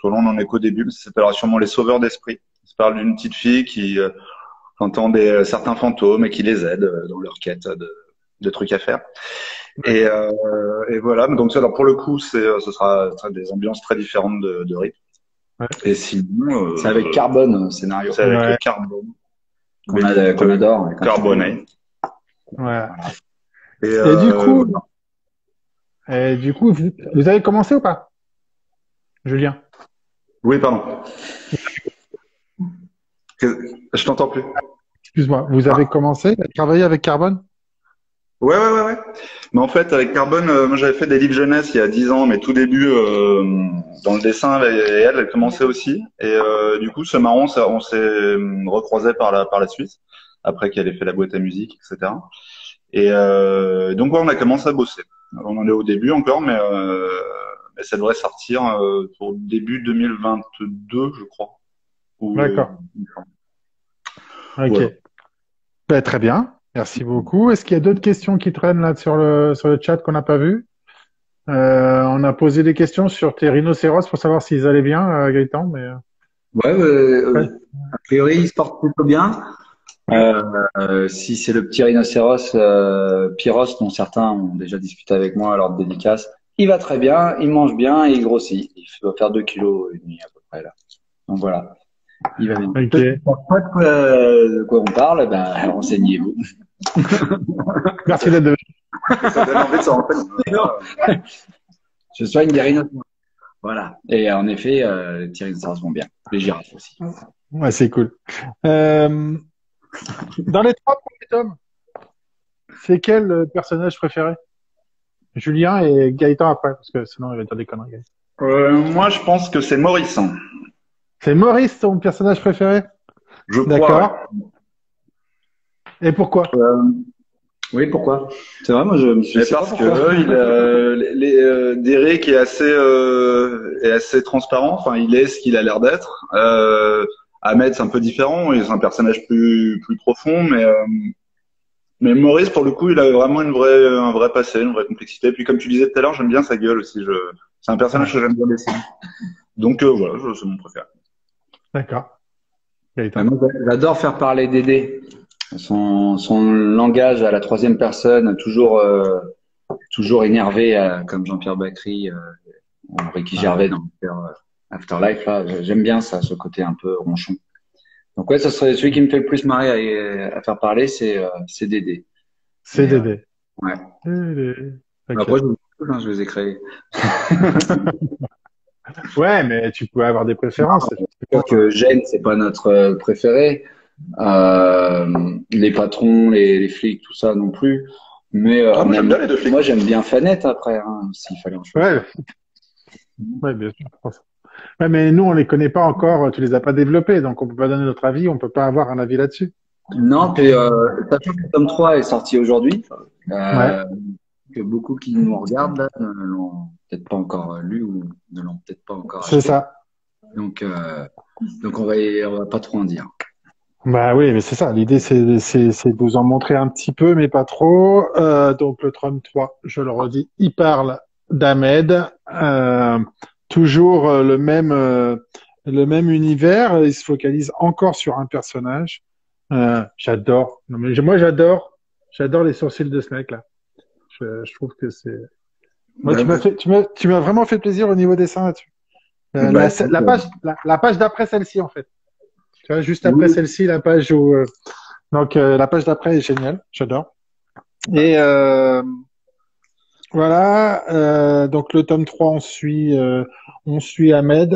selon on en est qu'au début, mais ça s'appellera sûrement Les Sauveurs d'Esprit. Ça parle d'une petite fille qui entend certains fantômes et qui les aide dans leur quête de trucs à faire. Et voilà. Donc, alors, pour le coup, ce sera des ambiances très différentes de rythme. Ouais. Et sinon, C'est avec Carbone, scénario. c'est avec Ouais. Carbone. Qu'on adore. Carboné. Ouais. Et, Et du coup, vous avez commencé ou pas, Julien? oui, pardon. Je t'entends plus. Excuse-moi, vous avez commencé à travailler avec Carbone? Ouais. Mais en fait, avec Carbone, moi j'avais fait des livres jeunesse il y a 10 ans, mais tout début dans le dessin, et elle commençait aussi. Et du coup, c'est marrant, on s'est recroisés par la suite, après qu'elle ait fait la boîte à musique, etc. Et donc ouais, on a commencé à bosser. On en est au début encore, mais ça devrait sortir pour début 2022, je crois. D'accord. Ok. Voilà. Ben, très bien. Merci beaucoup. Est-ce qu'il y a d'autres questions qui traînent là sur le chat qu'on n'a pas vu? On a posé des questions sur tes rhinocéros pour savoir s'ils allaient bien, Gaëtan, mais Ouais, ouais. a priori, il se porte plutôt bien. Si c'est le petit rhinocéros Pyros, dont certains ont déjà discuté avec moi lors de dédicace, il va très bien, il mange bien et il grossit. Il doit faire 2,5 kg à peu près là. Donc voilà, il va bien. Ok. Ceux qui ne savent pas de quoi on parle, ben renseignez-vous. Merci d'être venu. Ça donne envie de s'en rappeler. Je soigne des rhinocéros. Voilà. Et en effet, les petits rhinocéros vont bien. Les girafes aussi. Ouais, c'est cool. Dans les 3 premiers tomes, c'est quel personnage préféré? Julien et Gaëtan après, parce que sinon il va dire des conneries. Moi, je pense que c'est Maurice. C'est Maurice ton personnage préféré? Je crois. D'accord. Et pourquoi? Oui, pourquoi? C'est vrai, moi je me suis Mais je sais pas parce pourquoi. que Derek est assez transparent. Enfin, il est ce qu'il a l'air d'être. Ahmed, c'est un peu différent. C'est un personnage plus profond, mais Maurice, pour le coup, il a vraiment un vrai passé, une vraie complexité. Et puis, comme tu disais tout à l'heure, j'aime bien sa gueule aussi. C'est un personnage que j'aime bien dessiner. Donc voilà, c'est mon préféré. D'accord. Gaëtan. Moi, j'adore faire parler Dédé. Son langage à la troisième personne, toujours énervé, comme Jean-Pierre Bacry, ou Ricky Gervais dans Afterlife. Là, j'aime bien ça, ce côté un peu ronchon. Donc ouais, ça serait celui qui me fait le plus marrer à faire parler, c'est Dédé. C'est Dédé. Ouais. Dédé. Ok. Après, je les ai créés. Ouais, mais tu peux avoir des préférences. Je pense que Gênes, c'est pas notre préféré. Les patrons, les flics, tout ça non plus. Mais moi, j'aime bien les deux flics. moi, j'aime bien Fanette après, hein, s'il fallait en choisir. Ouais, bien sûr. Ouais, mais nous, on les connaît pas encore, tu les as pas développés, donc on peut pas donner notre avis, on peut pas avoir un avis là-dessus. Non, puis sachant que le tome 3 est sorti aujourd'hui, Ouais. que beaucoup qui nous regardent là, ne l'ont peut-être pas encore lu ou ne l'ont peut-être pas encore C'est acheté. ça. Donc on va pas trop en dire. Bah oui, mais c'est ça. L'idée, c'est de vous en montrer un petit peu, mais pas trop. Donc le tome 3, je le redis, il parle d'Ahmed. Toujours le même univers. Il se focalise encore sur un personnage. J'adore. Non, mais moi, j'adore les sourcils de ce mec-là. Je trouve que c'est. Moi, tu m'as vraiment fait plaisir au niveau dessin là-dessus. La page d'après celle-ci, en fait. Tu vois, juste après celle-ci, la page où. Donc, la page d'après est géniale. J'adore. Et voilà. Donc, le tome 3, on suit Ahmed,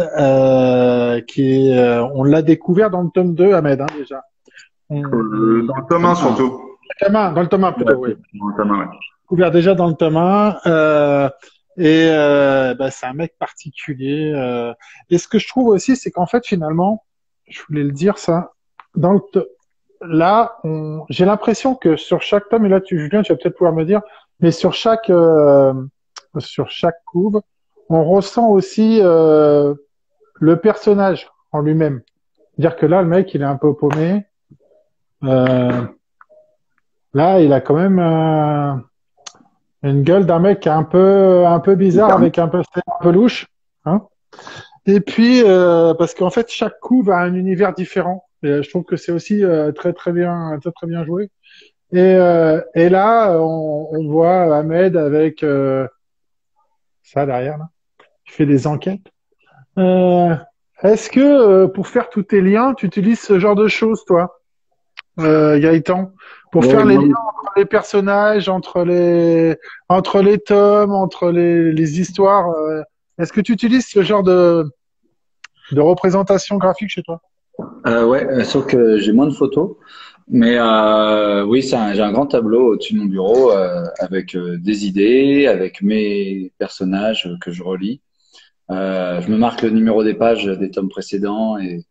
qui est. On l'a découvert dans le tome 2, Ahmed, hein, déjà. Dans le tome 1 surtout. Dans le tome 1 plutôt, oui. Dans le tome 1, ouais. Découvert déjà dans le tome 1. Bah, c'est un mec particulier. Et ce que je trouve aussi, c'est qu'en fait, finalement, je voulais le dire ça, là, j'ai l'impression que sur chaque tome, et là, Julien, tu vas peut-être pouvoir me dire, mais sur chaque couve, on ressent aussi le personnage en lui-même. Dire que là, le mec, il est un peu paumé. Là, il a quand même une gueule d'un mec un peu bizarre, avec un peu louche, hein. Et puis parce qu'en fait, chaque couve a un univers différent. Et je trouve que c'est aussi très bien joué. Et là, on voit Ahmed avec ça derrière là, qui fait des enquêtes. Est-ce que pour faire tous tes liens, tu utilises ce genre de choses, toi, Gaëtan, pour faire les liens entre les personnages, entre les tomes, entre les histoires? Est-ce que tu utilises ce genre de représentation graphique chez toi? Ouais, sauf que j'ai moins de photos. Mais oui, j'ai un grand tableau au-dessus de mon bureau avec des idées, avec mes personnages que je relis. Je me marque le numéro des pages des tomes précédents et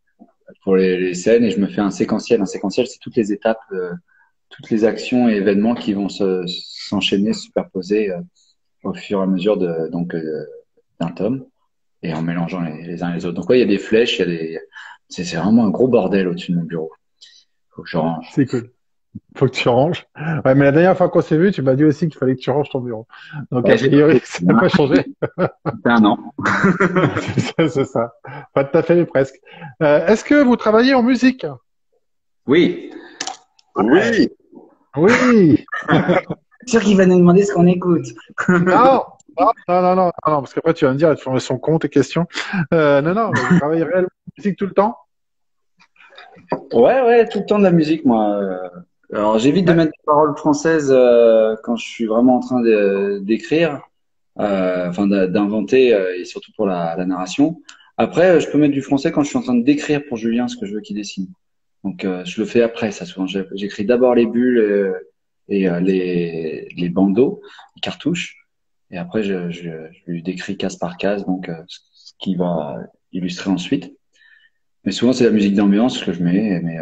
pour les scènes et je me fais un séquentiel. Un séquentiel, c'est toutes les étapes, toutes les actions et événements qui vont s'enchaîner, se superposer au fur et à mesure d'un tome et en mélangeant les uns les autres. Donc ouais, il y a des flèches, c'est vraiment un gros bordel au-dessus de mon bureau. Faut que je range. C'est cool. Faut que tu ranges. Ouais, mais la dernière fois qu'on s'est vu, tu m'as dit aussi qu'il fallait que tu ranges ton bureau. Donc, a priori, ça n'a pas changé. C'est un an. C'est ça. Pas tout à fait, mais presque. Est-ce que vous travaillez en musique? Oui. Oui. Oui. C'est sûr qu'il va nous demander ce qu'on écoute. Non, parce qu'après tu vas me dire, tu fais son compte et questions. Non, mais vous travaillez réellement en musique tout le temps? Ouais, tout le temps de la musique, moi. Alors, j'évite de mettre des paroles françaises quand je suis vraiment en train d'écrire, enfin d'inventer, et surtout pour la narration. Après, je peux mettre du français quand je suis en train de décrire pour Julien ce que je veux qu'il dessine. Donc, je le fais après, ça souvent. J'écris d'abord les bulles et les bandeaux, les cartouches, et après je lui décris case par case, donc ce qui va illustrer ensuite. Mais souvent, c'est la musique d'ambiance que je mets. Mais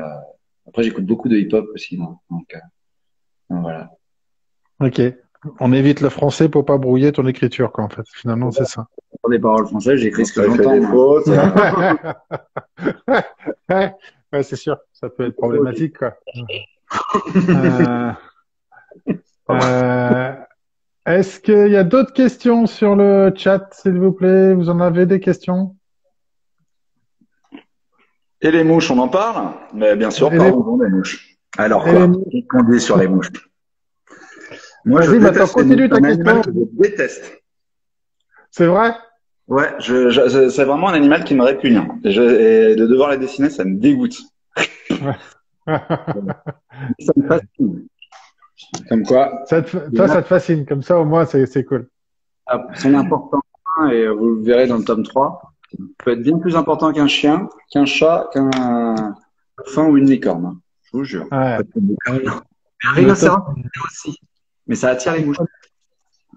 après, j'écoute beaucoup de hip-hop aussi, moi. Donc voilà. Ok. On évite le français pour pas brouiller ton écriture, quoi, en fait. Finalement, c'est ça. Pour des paroles françaises, j'écris ce que Ça fait des j'entends. fautes. Ouais, c'est sûr. Ça peut être problématique, quoi. Est-ce qu'il y a d'autres questions sur le chat, s'il vous plaît? Vous en avez des questions? Et les mouches, on en parle? Mais bien sûr, Et parlons des mouches. Alors et quoi? les mouches. Qu'est-ce qu'on dit sur les mouches? Moi, je Vas-y, maintenant, déteste les continue mouches. ta C'est un animal question. que je déteste. C'est vrai? Ouais, c'est vraiment un animal qui me répugne. Et de devoir les dessiner, ça me dégoûte. Ouais. Ça me fascine. Comme quoi, Toi, ça te fascine. Comme ça, au moins, c'est cool. son importance, et vous le verrez dans le tome 3, peut être bien plus important qu'un chien, qu'un chat, qu'un dauphin ou une licorne, hein, je vous jure. Ouais. Un rhinocéros aussi, mais ça attire les mouches.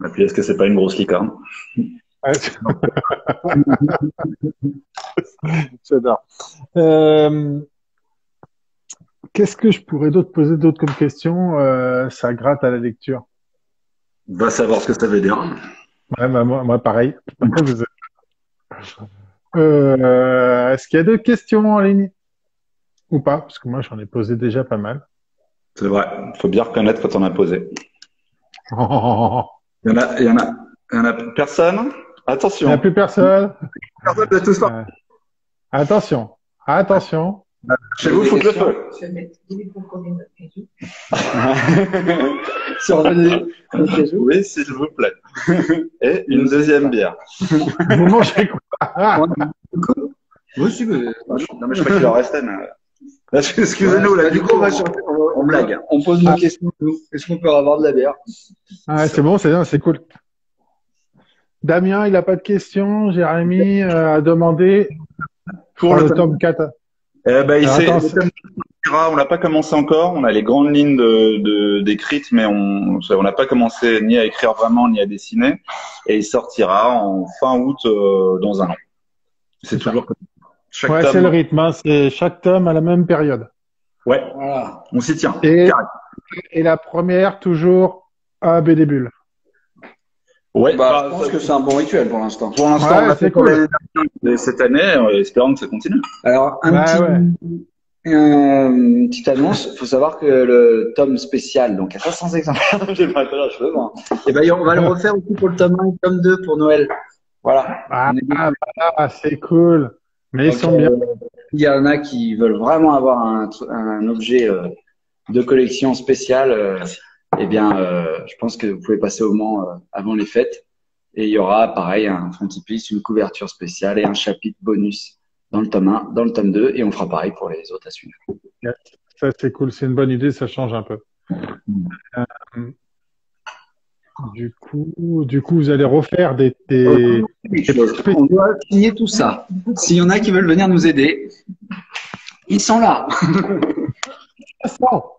Et puis, est-ce que c'est pas une grosse licorne? Ouais. J'adore. Qu'est-ce que je pourrais d'autre poser d'autres comme question? Ça gratte à la lecture. Va savoir ce que ça veut dire. Ouais, bah, moi, pareil. Vous êtes- est-ce qu'il y a d'autres questions en ligne? Ou pas? Parce que moi, j'en ai posé déjà pas mal. C'est vrai. Faut bien reconnaître quand on a posé. Oh, Il y en a personne. il n'y Attention. a plus personne. Personne de tout ça. Attention. Attention. Chez vous, foutre le feu. Survenez. Oui, s'il vous plaît. Et une deuxième bière. Vous mangez quoi? Oui, si, mais... Non, mais je crois qu'il en restait. Mais... Excusez-nous, là, du coup, on blague. On pose nos questions. Est-ce qu'on peut avoir de la bière? Ah, c'est bon, c'est bien, c'est cool. Damien, il n'a pas de questions. Jérémy a demandé pour le tome 4. Eh ben, Alors, on n'a pas commencé encore. On a les grandes lignes d'écrites, mais on n'a pas commencé ni à écrire vraiment, ni à dessiner. Et il sortira en fin août, dans un an. C'est toujours comme ça. Ouais, c'est le rythme, hein, c'est chaque tome à la même période. Ouais, Voilà. on s'y tient. Et la première, toujours à BD Bulle. Ouais, Bah, je pense que c'est un bon rituel pour l'instant. pour l'instant, Ouais, on a c'est fait pour cool. l'année dernière, et cette année, espérons que ça continue. Alors, une petite annonce. Il faut savoir que le tome spécial, donc à 500 exemplaires, j'ai pas la cheveux, moi. Et ben, on va le refaire aussi pour le tome 1 et le tome 2 pour Noël. Voilà. Ah, c'est cool. Mais ils Donc, sont bien. il y en a qui veulent vraiment avoir un objet de collection spécial. Eh bien, je pense que vous pouvez passer au Mans avant les fêtes. Et il y aura, pareil, un frontispice, une couverture spéciale et un chapitre bonus dans le tome 1, dans le tome 2. Et on fera pareil pour les autres à suivre. Ça, c'est cool. C'est une bonne idée. Ça change un peu. Du coup, vous allez refaire des... On doit signer tout ça. S'il y en a qui veulent venir nous aider, ils sont là. 500.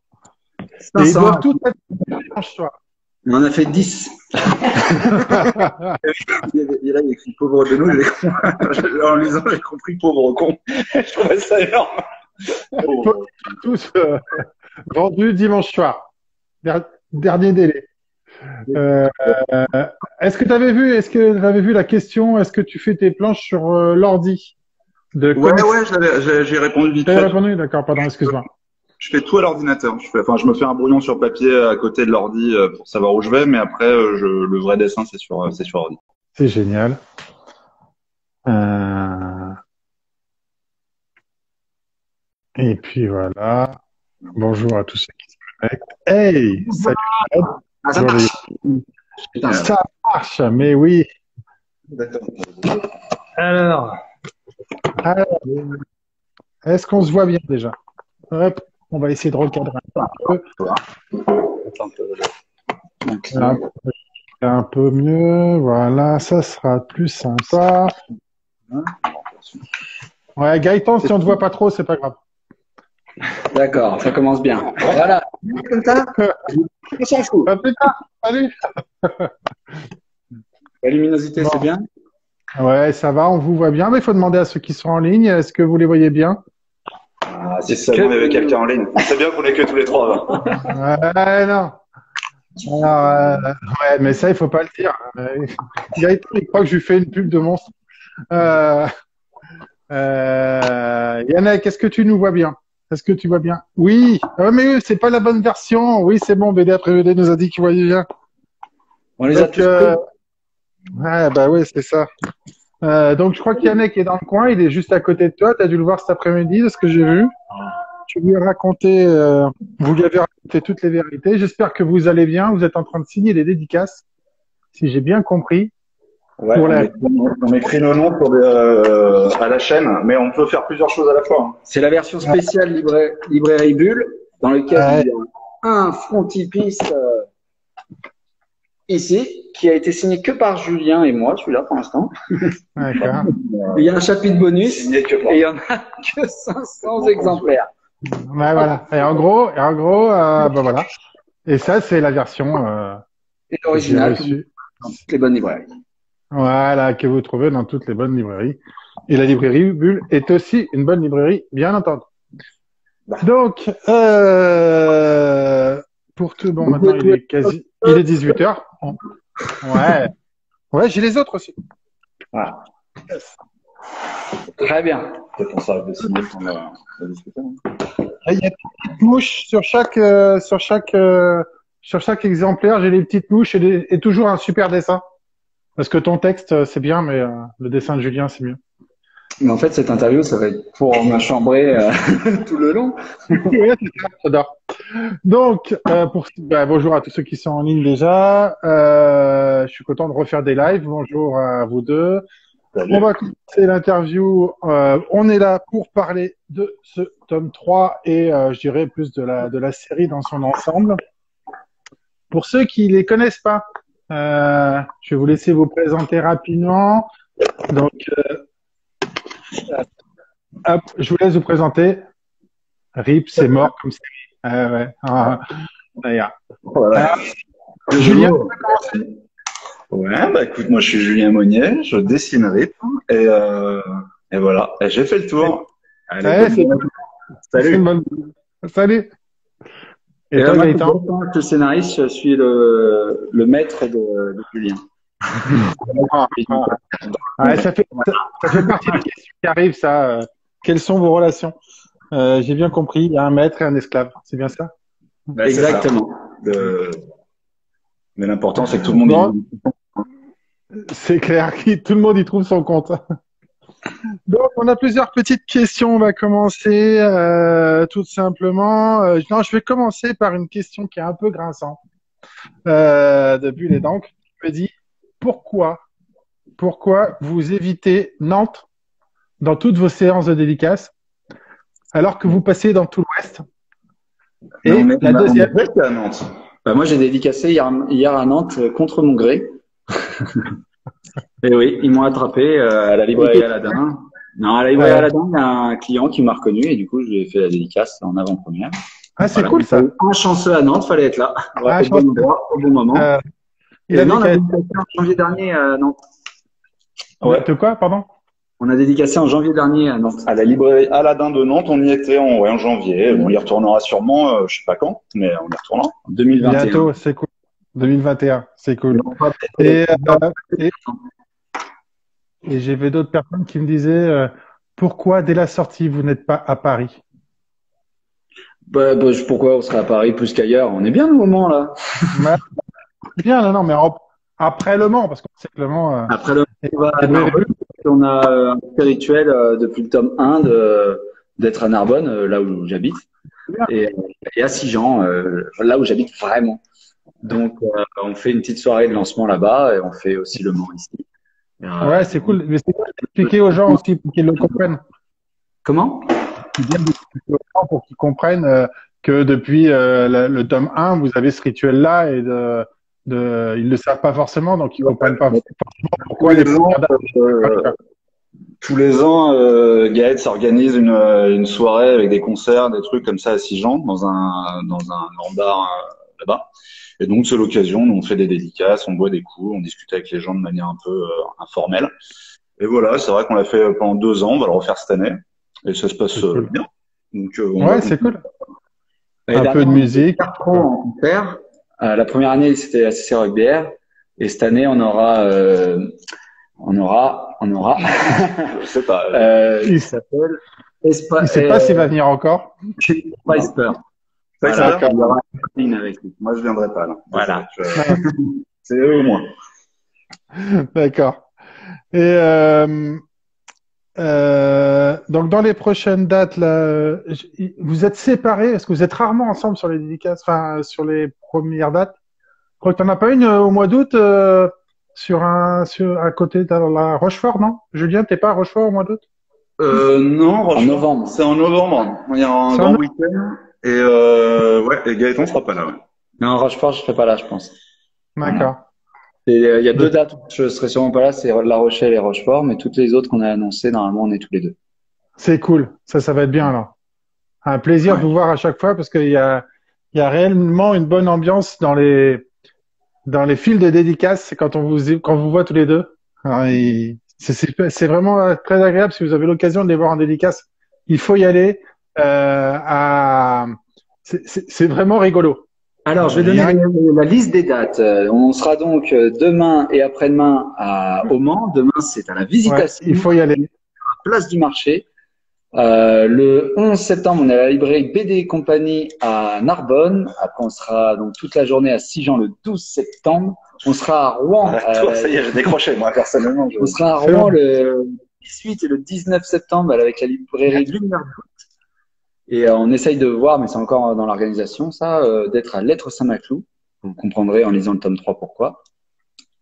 Et ils 500. doivent tous être dimanche soir. On en a fait 10. Il y a écrit pauvre de nous, en lisant, j'ai compris pauvre con. Je trouvais ça énorme. Tous vendus dimanche soir. Dernier délai. Est-ce que tu avais vu la question? Est-ce que tu fais tes planches sur l'ordi de Ouais, j'ai répondu vite Tu as fait. répondu? D'accord, pardon, excuse-moi. Je fais tout à l'ordinateur. Je me fais un brouillon sur papier à côté de l'ordi pour savoir où je vais, mais après, le vrai dessin, c'est sur ordi. C'est génial. Et puis voilà. Bonjour à tous ceux qui se connectent. Hey, salut. Ah, ça marche. Putain, Ça marche, mais oui. Alors, est-ce qu'on se voit bien déjà? Hop, on va essayer de recadrer un peu. Un peu mieux. Voilà, ça sera plus sympa. Ouais, Gaëtan, si on ne te voit pas trop, c'est pas grave. d'accord, ça commence bien. Voilà. Comme ça, on s'en fout. À plus tard. Salut. La luminosité, Bon. c'est bien. Ouais, ça va, on vous voit bien, mais il faut demander à ceux qui sont en ligne. Est-ce que vous les voyez bien? Ah, si seulement il y avait quelqu'un en ligne. C'est bien qu'on ait que tous les trois. Ouais, non. Alors, ouais, mais ça, il faut pas le dire. Gaëtan, il croit que je lui fais une pub de monstre. Yannick, est-ce que tu nous vois bien? Est-ce que tu vois bien? Oui. Ah, mais c'est pas la bonne version. Oui, c'est bon. BD après BD nous a dit qu'il voyait bien. On les a Donc, tous pris. ouais, bah oui, c'est ça. Donc, je crois qu'Yannick est dans le coin. Il est juste à côté de toi. Tu as dû le voir cet après-midi, de ce que j'ai vu. Tu lui as raconté, vous lui avez raconté toutes les vérités. J'espère que vous allez bien. Vous êtes en train de signer des dédicaces, si j'ai bien compris. Ouais, Pour on écrit nos noms à la chaîne, mais on peut faire plusieurs choses à la fois. Hein. C'est la version spéciale librairie Bulle, dans laquelle il y a un frontispice ici, qui a été signé que par Julien et moi, celui-là pour l'instant. D'accord. Il y a un chapitre bonus Signé que moi. et il y en a que 500 exemplaires. Ouais, voilà. Et en gros, ben voilà. Et ça, c'est la version Et que j'ai l'original, que vous reçue. trouvez dans toutes les bonnes librairies. Voilà, que vous trouvez dans toutes les bonnes librairies. Et la librairie Bulle est aussi une bonne librairie, bien entendu. Bah. Donc, pour tout, bon, Vous maintenant pouvez trouver il est 18h. Ouais, ouais, j'ai les autres aussi. voilà. Très bien. Peut-être qu'on s'arrête de signer qu'on a discuté. Il y a des petites mouches sur chaque exemplaire. J'ai les petites mouches et toujours un super dessin. Parce que ton texte, c'est bien, mais le dessin de Julien, c'est mieux. Mais en fait, cette interview, ça va être pour me chambrer tout le long. Ouais, c'est ça, j'adore. Donc, bonjour à tous ceux qui sont en ligne déjà. Je suis content de refaire des lives. Bonjour à vous deux. Salut. On va commencer l'interview. On est là pour parler de ce tome 3 et je dirais plus de la série dans son ensemble. Pour ceux qui les connaissent pas, je vais vous laisser vous présenter rapidement. Donc, hop, je vous laisse vous présenter. RIP, c'est mort comme série. Ouais. D'ailleurs. Voilà. Julien, Ouais, bah écoute, moi je suis Julien Monnier, je dessine RIP et voilà, et j'ai fait le tour. Allez, ouais, c'est salut. une bonne. Salut. Et Et toi, moi, Gaëtan? le scénariste, je suis le maître de Julien. Ouais, ça fait partie des questions qui arrivent, ça. Quelles sont vos relations? J'ai bien compris, il y a un maître et un esclave. C'est bien ça? Bah, c'est ça. Exactement. Mais l'important c'est que tout le monde Bon, c'est clair, tout le monde y trouve son compte. Donc, on a plusieurs petites questions. On va commencer tout simplement. Non, je vais commencer par une question qui est un peu grinçante de Bulle et d'encre. Je me dis, pourquoi vous évitez Nantes dans toutes vos séances de dédicaces alors que vous passez dans tout l'Ouest? Et on la deuxième. est à Nantes. Bah, moi, j'ai dédicacé hier à Nantes contre mon gré. Et oui, ils m'ont attrapé à la librairie Aladin. Non, à la librairie Aladin, il y a un client qui m'a reconnu et du coup, je lui ai fait la dédicace en avant-première. Ah, c'est Voilà. cool ça. Un chanceux à Nantes, fallait être là, Ah, au bon endroit, au bon moment. il Et avait non, on a qu'à- dédicacé en janvier dernier à Nantes. Ouais. De quoi, pardon? On a dédicacé en janvier dernier à Nantes. À la librairie Aladin de Nantes, on y était en janvier. On y retournera sûrement, je sais pas quand, mais on y retournera. En 2021. Bientôt, c'est cool. 2021, c'est cool. On va peut-être- Et, et j'ai vu d'autres personnes qui me disaient pourquoi dès la sortie vous n'êtes pas à Paris? Pourquoi on serait à Paris plus qu'ailleurs? On est bien au moment là. Ouais, c'est bien, non, mais après Le Mans, parce qu'on sait que Le Mans. Après le Et- on va à et- Narbonne. On a un petit rituel depuis le tome 1 d'être à Narbonne, là où j'habite, et à Sigean, là où j'habite vraiment. Donc, on fait une petite soirée de lancement là-bas et on fait aussi le Mans ici. Ouais, c'est cool. Mais c'est cool d'expliquer aux gens aussi pour qu'ils le comprennent. Comment? C'est bien d'expliquer aux gens pour qu'ils comprennent que depuis le tome 1, vous avez ce rituel-là et ils le savent pas forcément, donc ils comprennent pas forcément pourquoi les premières dates. Tous les ans, Gaët s'organise une soirée avec des concerts, des trucs comme ça à Sigean, dans un grand bar là-bas. Et donc, c'est l'occasion, nous on fait des dédicaces, on boit des coups, on discute avec les gens de manière un peu informelle. Et voilà, c'est vrai qu'on l'a fait pendant 2 ans, on va le refaire cette année. Et ça se passe C'est cool. bien. Donc, Ouais, c'est cool. Et Un peu de musique. 4 ans en concert. La première année, c'était à CC Rock BR. Et cette année, on aura, je sais pas. Il s'appelle ne sait pas s'il va venir encore. Spicer. C'est Voilà, ça. il y aura une avec lui. Moi, je viendrai pas là. Voilà. C'est eux ou moi. D'accord. Et donc dans les prochaines dates, là, vous êtes séparés? Est-ce que vous êtes rarement ensemble sur les dédicaces, enfin sur les premières dates? Je crois que t'en as pas une au mois d'août à côté de la Rochefort, non? Julien, t'es pas à Rochefort au mois d'août? Non, En novembre. C'est en novembre. Il y a un C'est en grand no- week-end. Et ouais, et Gaëtan sera pas là. Ouais. Non, Rochefort, je serai pas là, je pense. D'accord. Et, il y a 2 dates où je serai sûrement pas là, c'est La Rochelle et Rochefort, mais toutes les autres qu'on a annoncées, normalement, on est tous les deux. C'est cool. Ça va être bien alors. un plaisir de Ouais. vous voir à chaque fois parce il y a réellement une bonne ambiance dans les fils de dédicaces c'est quand vous voit tous les deux. Alors, c'est vraiment très agréable si vous avez l'occasion de les voir en dédicace. Il faut y aller. À... C'est vraiment rigolo. Alors, je vais Il y donner a un... la liste des dates. On sera donc demain et après-demain au Mans. Demain, c'est à la Ouais, il Visitation, faut y aller. place du marché. Le 11 septembre, on est à la librairie BD et compagnie à Narbonne. Après, on sera donc toute la journée à Sigean le 12 septembre. On sera à Rouen. Ça y est, j'ai décroché, moi, personnellement. On sera à C'est Rouen bon. le 18 et le 19 septembre avec la librairie Lumière. Et on essaye de voir, mais c'est encore dans l'organisation, ça, d'être à Lettres Saint-Maclou. Vous comprendrez en lisant le tome 3 pourquoi.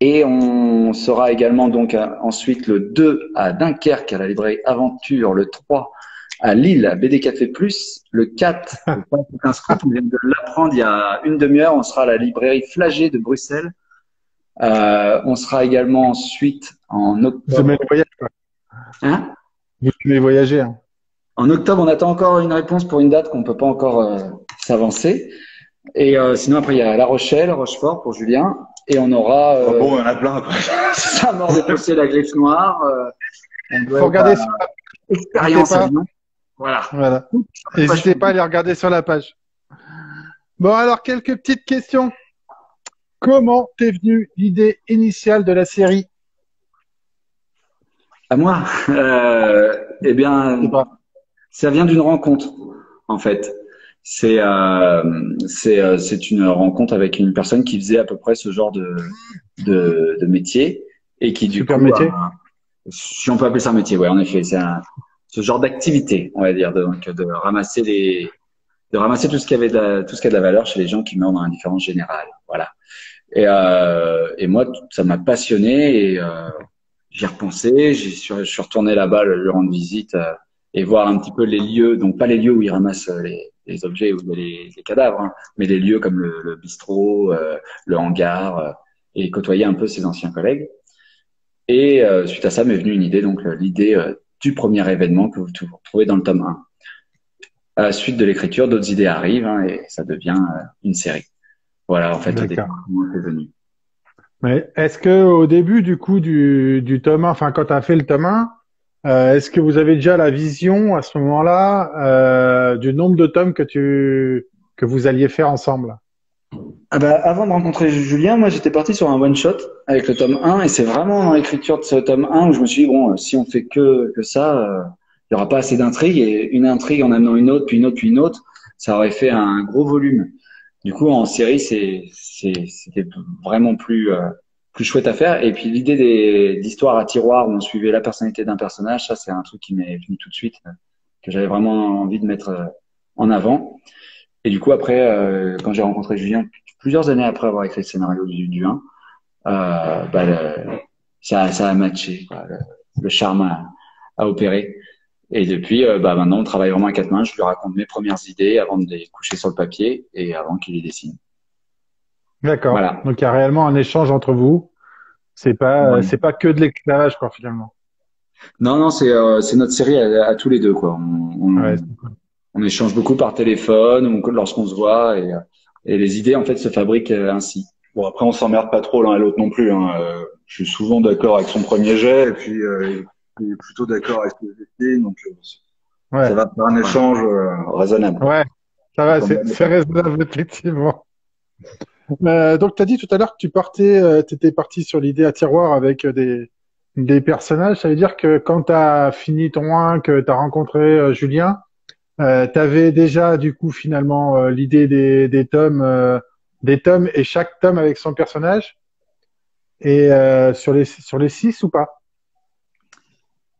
Et on sera également donc ensuite le 2 à Dunkerque à la librairie Aventure, le 3 à Lille à BD Café Plus, le 4 c'est un scoop, on vient de l'apprendre il y a une demi-heure, on sera à la librairie Flagey de Bruxelles. On sera également ensuite en Vous aimez octobre. le voyage, quoi. Hein? Vous aimez voyager, hein. En octobre, on attend encore une réponse pour une date qu'on peut pas encore s'avancer. Et sinon, après, il y a La Rochelle, Rochefort pour Julien. Et on aura Oh, bon, il y en a plein, quoi. Saint-Maur des Fossés, la Griffe Noire. On doit Faut être regarder à sur Expérience n'hésitez à pas. Lyon. Voilà. Voilà. N'hésitez pas à les regarder sur la page. Bon, alors, quelques petites questions. Comment t'es venue l'idée initiale de la série? À moi, eh Je bien, sais pas. ça vient d'une rencontre, en fait. C'est une rencontre avec une personne qui faisait à peu près ce genre de métier et qui du Super coup, métier. si on peut appeler ça un métier, ouais, en effet, ce genre d'activité, on va dire, donc de ramasser tout ce qui avait tout ce qui a de la valeur chez les gens qui meurent dans l'indifférence générale, voilà. Et moi, ça m'a passionné et j'y ai repensé. Je suis retourné là-bas lui rendre visite et voir un petit peu les lieux, donc pas les lieux où ils ramassent les objets ou les cadavres, hein, mais les lieux comme le bistrot, le hangar, et côtoyer un peu ses anciens collègues. Et suite à ça m'est venue une idée, donc l'idée du premier événement que vous trouvez dans le tome 1. À la suite de l'écriture, d'autres idées arrivent hein, et ça devient une série. Voilà, en fait, au D'accord. départ, comment c'est venu. Mais est-ce que au début du tome 1, enfin quand tu as fait le tome 1, est-ce que vous avez déjà la vision à ce moment-là du nombre de tomes que vous alliez faire ensemble? Ah bah, avant de rencontrer Julien, moi j'étais parti sur un one shot avec le tome 1 et c'est vraiment dans l'écriture de ce tome 1 où je me suis dit bon si on fait que ça, il y aura pas assez d'intrigue et une intrigue en amenant une autre puis une autre puis une autre, ça aurait fait un gros volume. Du coup en série c'était vraiment plus chouette à faire et puis l'idée d'histoires à tiroir où on suivait la personnalité d'un personnage, ça c'est un truc qui m'est venu tout de suite que j'avais vraiment envie de mettre en avant. Et du coup, après, quand j'ai rencontré Julien, plusieurs années après avoir écrit le scénario du 1, bah, ça a matché, quoi. Le charme a opéré. Et depuis, bah, maintenant, on travaille vraiment à quatre mains. Je lui raconte mes premières idées avant de les coucher sur le papier et avant qu'il les dessine. D'accord. Voilà. Donc il y a réellement un échange entre vous. Ouais. C'est pas que de l'esclavage, quoi, finalement. Non, c'est notre série à tous les deux, quoi. Ouais. On échange beaucoup par téléphone ou lorsqu'on se voit et les idées, en fait, se fabriquent ainsi. Bon, après, on s'emmerde pas trop l'un et l'autre non plus, hein. Je suis souvent d'accord avec son premier jet, et puis, il est plutôt d'accord avec ce que j'ai fait, donc, ça Ouais. va faire un échange, raisonnable. Ouais. Ça va, Comme c'est raisonnable, effectivement. Donc, tu as dit tout à l'heure que tu étais parti sur l'idée à tiroir avec des personnages. Ça veut dire que quand tu as fini ton 1, que tu as rencontré Julien, tu avais déjà, du coup, finalement, l'idée des tomes et chaque tome avec son personnage. Et sur les 6 ou pas?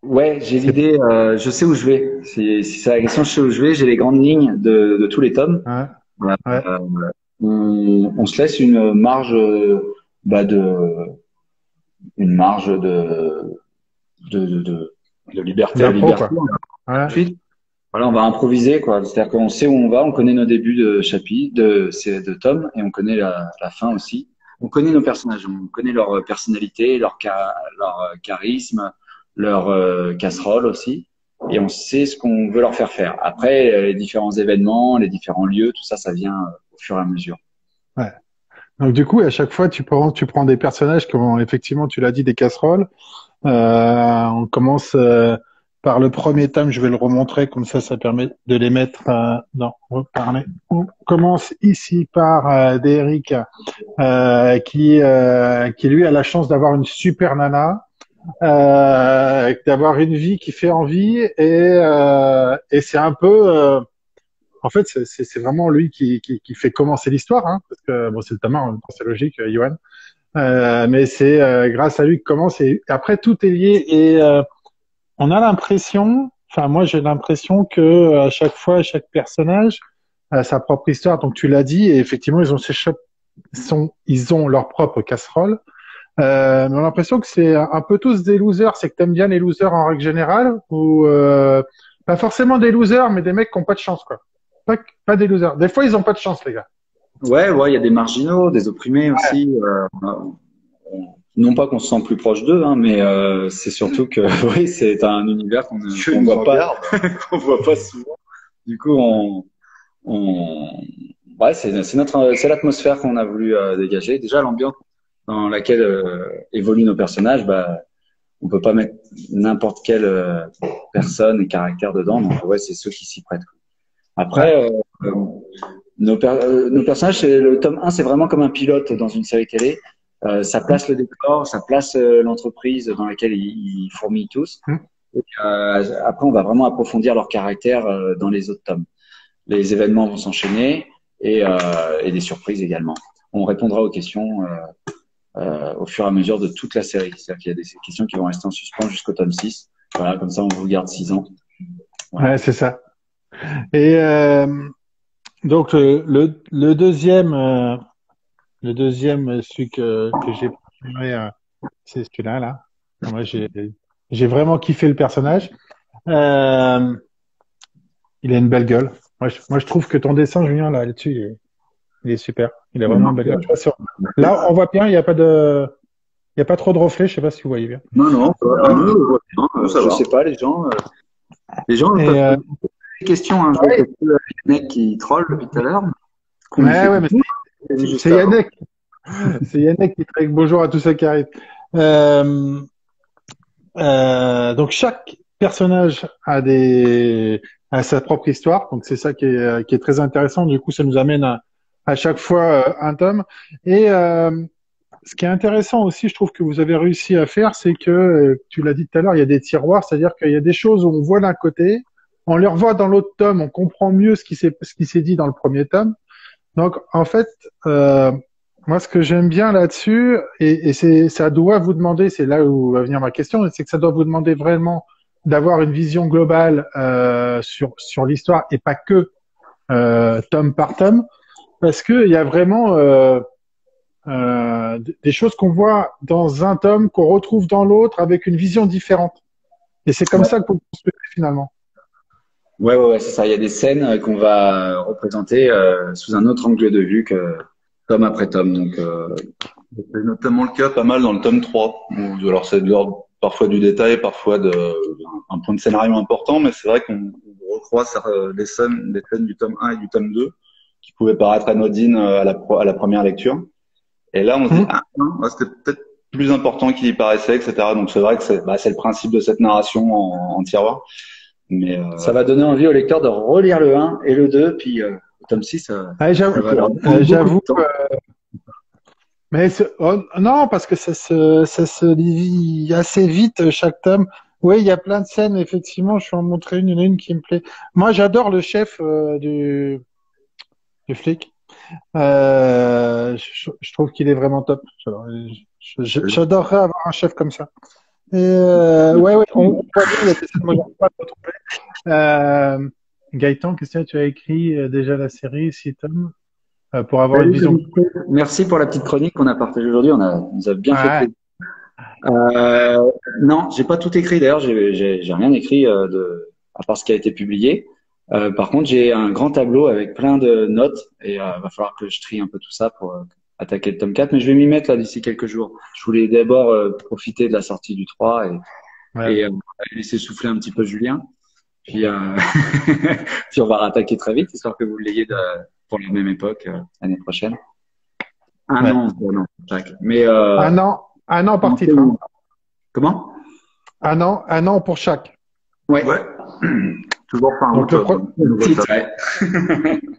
Ouais, j'ai C'est l'idée, je sais où je vais. Si c'est la question, je sais où je vais. J'ai les grandes lignes de tous les tomes. ouais, Voilà. ouais. On se laisse une marge, bah une marge de liberté. D'impro, liberté. quoi. Ouais. Ensuite, voilà, on va improviser, quoi. C'est-à-dire qu'on sait où on va, on connaît nos débuts de chapitre, de tomes, et on connaît la fin aussi. On connaît nos personnages, on connaît leur personnalité, leur charisme, leur casserole aussi. et on sait ce qu'on veut leur faire faire. Après, les différents événements, les différents lieux, tout ça, ça vient au fur et à mesure. Ouais. Donc du coup, à chaque fois, tu prends des personnages comme effectivement, tu l'as dit, des casseroles. On commence par le premier thème, je vais le remontrer, comme ça permet de les mettre dans reparler. On commence ici par Derrick, qui lui a la chance d'avoir une super nana, d'avoir une vie qui fait envie, et c'est un peu, en fait, c'est vraiment lui qui fait commencer l'histoire, hein, parce que bon, c'est le tome 1, en même temps, c'est logique, Johan. Mais c'est grâce à lui que commence, et après tout est lié, et on a l'impression, enfin moi j'ai l'impression que à chaque fois, chaque personnage a sa propre histoire. Donc tu l'as dit, et effectivement ils ont leur propre casserole. Mais on a l'impression que c'est un peu tous des losers. C'est que t'aimes bien les losers en règle générale, ou pas forcément des losers, mais des mecs qui ont pas de chance, quoi. Pas des losers. Des fois ils ont pas de chance, les gars. Ouais, il y a des marginaux, des opprimés aussi. Non pas qu'on se sent plus proche d'eux, hein, mais c'est surtout que oui, c'est un univers qu'on voit pas, qu'on voit pas souvent. Du coup, ouais, c'est l'atmosphère qu'on a voulu dégager. Déjà, l'ambiance dans laquelle évoluent nos personnages, bah, on peut pas mettre n'importe quelle personne et caractère dedans. Donc ouais, c'est ceux qui s'y prêtent. Après, nos personnages, le tome 1, c'est vraiment comme un pilote dans une série télé. Ça place le décor, ça place l'entreprise dans laquelle ils fourmillent tous. Et, après, on va vraiment approfondir leur caractère dans les autres tomes. Les événements vont s'enchaîner et des surprises également. On répondra aux questions au fur et à mesure de toute la série. C'est-à-dire qu'il y a des questions qui vont rester en suspens jusqu'au tome 6. Voilà, comme ça, on vous garde 6 ans. Voilà. Ouais, c'est ça. Et donc le deuxième, celui que j'ai préféré, c'est celui-là là. Moi j'ai vraiment kiffé le personnage. Il a une belle gueule. Moi je trouve que ton dessin, Julien, là-dessus, il est super. Il a vraiment une belle gueule. Tu vois, là on voit bien, il y a pas trop de reflets. Je sais pas si vous voyez bien. Non, je sais pas, les gens peuvent poser des questions. Hein. Je vois Yannick qui troll depuis tout à l'heure. Ouais, mais c'est Yannick. C'est Yannick qui traque. Bonjour à tous ceux qui arrivent. Donc chaque personnage a sa propre histoire. Donc c'est ça qui est très intéressant. Du coup, ça nous amène à chaque fois un tome. Et ce qui est intéressant aussi, je trouve que vous avez réussi à faire, c'est que tu l'as dit tout à l'heure, il y a des tiroirs, c'est-à-dire qu'il y a des choses où on voit d'un côté, on les revoit dans l'autre tome, on comprend mieux ce qui s'est dit dans le premier tome. Donc en fait, moi, ce que j'aime bien là-dessus, et ça doit vous demander, c'est là où va venir ma question, c'est que ça doit vous demander vraiment d'avoir une vision globale sur l'histoire et pas que tome par tome, parce que il y a vraiment des choses qu'on voit dans un tome qu'on retrouve dans l'autre avec une vision différente. Et c'est comme ça que vous construisez finalement. Ouais, c'est ça. Il y a des scènes qu'on va représenter sous un autre angle de vue que tome après tome. Donc, c'est notamment le cas pas mal dans le tome 3. Où, alors, c'est de l'ordre parfois du détail, parfois un point de scénario important, mais c'est vrai qu'on recroise des scènes du tome 1 et du tome 2 qui pouvaient paraître anodines à la première lecture. Et là, on se dit, c'était peut-être plus important qu'il y paraissait, etc. Donc, c'est vrai que c'est le principe de cette narration en tiroir. Mais ça va donner envie au lecteur de relire le 1 et le 2, puis au tome 6, j'avoue. Mais non, parce que ça se lit assez vite chaque tome. Oui, il y a plein de scènes, effectivement. Je vais en montrer il y en a une qui me plaît. Moi, j'adore le chef du flic. Je trouve qu'il est vraiment top. J'adorerais avoir un chef comme ça. Et ouais, on voit bien, il y a des scènes, moi, j'arrive pas à le retrouver. Gaëtan, qu'est-ce que tu as écrit déjà la série, 6 tomes, pour avoir une vision. Merci pour la petite chronique qu'on a partagée aujourd'hui. On nous a bien fait plaisir. Non, j'ai pas tout écrit. D'ailleurs, j'ai rien écrit à part ce qui a été publié. Par contre, j'ai un grand tableau avec plein de notes et va falloir que je trie un peu tout ça pour attaquer le tome 4. Mais je vais m'y mettre là d'ici quelques jours. Je voulais d'abord profiter de la sortie du 3 et laisser souffler un petit peu Julien. Puis, puis on va rattaquer très vite, histoire que vous l'ayez pour la même époque l'année prochaine. Un an, non, chaque. Mais un an par titre. Hein. Comment? Un an pour chaque. Ouais. Toujours pas un Donc,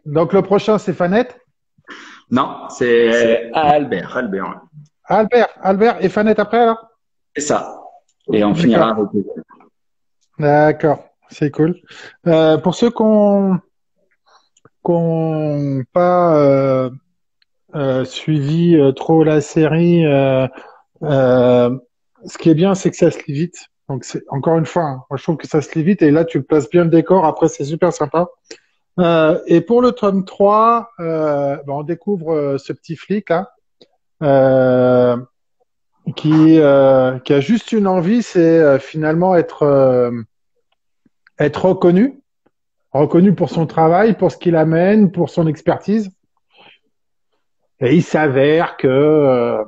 Donc le prochain, c'est Fanette? Non, c'est Albert. Albert et Fanette après alors? C'est ça. Et on finira avec eux. D'accord, c'est cool. Pour ceux qui n'ont pas suivi trop la série, ce qui est bien, c'est que ça se lit vite. Donc c'est encore une fois, hein, moi je trouve que ça se lit vite et là tu places bien le décor. Après c'est super sympa. Et pour le tome 3, on découvre ce petit flic là qui a juste une envie, c'est finalement être reconnu pour son travail, pour ce qu'il amène, pour son expertise. Et il s'avère que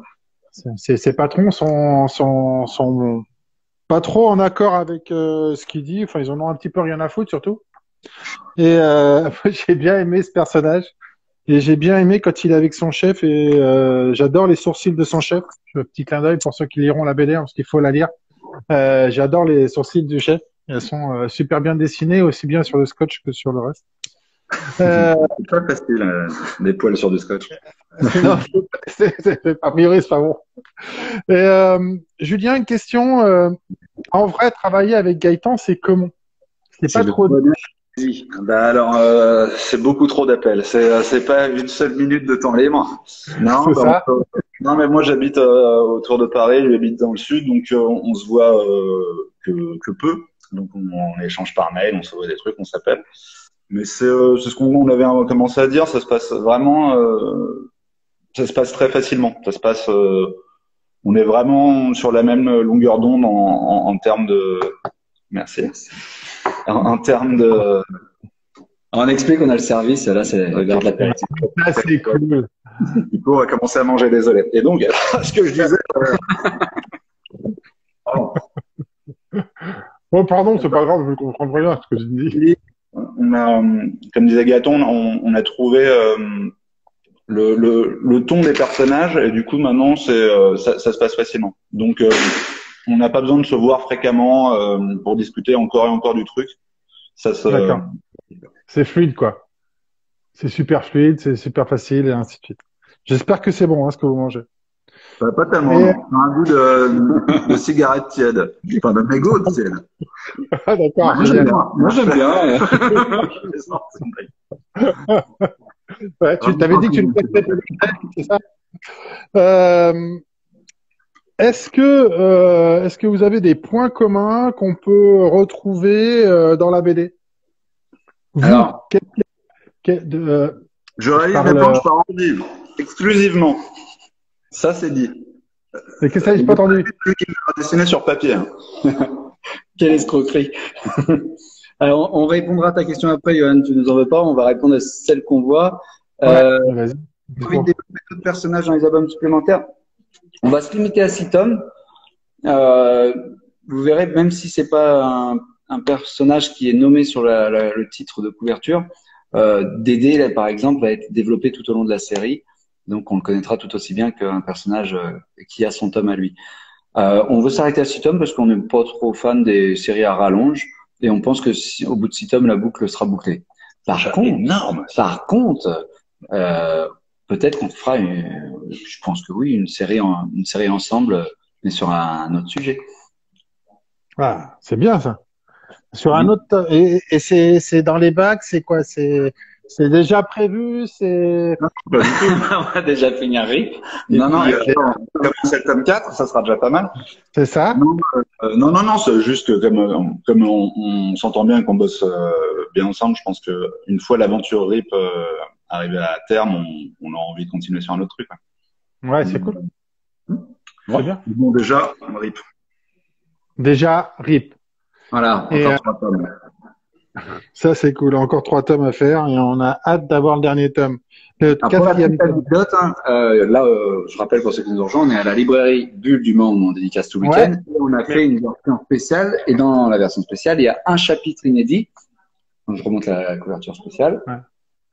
ses patrons sont pas trop en accord avec ce qu'il dit. Enfin, ils en ont un petit peu rien à foutre surtout. Et j'ai bien aimé ce personnage. Et j'ai bien aimé quand il est avec son chef. Et j'adore les sourcils de son chef. Petit clin d'œil pour ceux qui liront la BD, hein, parce qu'il faut la lire. J'adore les sourcils du chef. Elles sont super bien dessinées, aussi bien sur le scotch que sur le reste. C'est pas facile, des poils sur du scotch. Non, a priori, c'est pas bon. Et, Julien, une question. En vrai, travailler avec Gaëtan, c'est comment? C'est pas trop. Oui. Alors, c'est beaucoup trop d'appels. C'est pas une seule minute de temps libre. Non, C'est ça. non, mais moi j'habite autour de Paris, lui habite dans le sud, donc on se voit que peu. Donc on échange par mail, on se voit des trucs, on s'appelle. Mais c'est ce qu'on avait commencé à dire. Ça se passe vraiment, ça se passe très facilement. Ça se passe, on est vraiment sur la même longueur d'onde en termes de. Merci. En termes de. On explique qu'on a le service, là, c'est l'heure de l'apéritif. Ah, c'est cool. Du coup, on va commencer à manger des olives. Et donc, ce que je disais. Oh, pardon, c'est pas grave, je comprends rien ce que je dis. On a, comme disait Gaëtan, on a trouvé le ton des personnages et du coup maintenant ça se passe facilement. Donc on n'a pas besoin de se voir fréquemment pour discuter encore et encore du truc. D'accord. C'est fluide quoi. C'est super fluide, c'est super facile et ainsi de suite. J'espère que c'est bon ce que vous mangez. Pas tellement. Non. Un goût de cigarette tiède. Enfin de mégot tiède. Ah d'accord. Moi j'aime bien. Ouais, tu t'avais dit que tu le testais, c'est ça. Est-ce que vous avez des points communs qu'on peut retrouver dans la BD? Alors, je réalise mes planches par ordi, exclusivement. Ça c'est dit. Mais qu'est-ce que ça, j'ai pas entendu? Dessiné sur papier. Quelle escroquerie. Alors, on répondra à ta question après, Johan, tu nous en veux pas, on va répondre à celle qu'on voit. Vas-y. Envie de développer d'autres personnages dans les albums supplémentaires. On va se limiter à 6 tomes. Vous verrez, même si c'est pas un personnage qui est nommé sur le titre de couverture, Dédé, là, par exemple, va être développé tout au long de la série. Donc, on le connaîtra tout aussi bien qu'un personnage qui a son tome à lui. On veut s'arrêter à 6 tomes parce qu'on n'est pas trop fan des séries à rallonge et on pense que au bout de 6 tomes, la boucle sera bouclée. Par contre, peut-être qu'on fera, je pense que oui, une série ensemble, mais sur un autre sujet. Ah, c'est bien ça. Sur un autre et c'est dans les bacs, c'est quoi? C'est déjà prévu, c'est. On va déjà finir RIP. Non, commencer le tome 4, ça sera déjà pas mal. C'est ça? Non, c'est juste que comme on s'entend bien et qu'on bosse bien ensemble, je pense que une fois l'aventure RIP arrivée à terme, on a envie de continuer sur un autre truc. Ouais, c'est cool. C'est bien. Bon, déjà, RIP. Déjà, RIP. Voilà. Et, Ça, c'est cool. Encore 3 tomes à faire et on a hâte d'avoir le dernier tome. Le Alors, pour la quatrième petite tome. anecdote, hein, là, je rappelle pour ceux qui nous rejoignent, on est à la librairie Bulle du Mans où on dédicace tout le Ouais. week-end. Et on a fait une version spéciale. Et dans la version spéciale, il y a un chapitre inédit. Donc, je remonte la couverture spéciale. Ouais.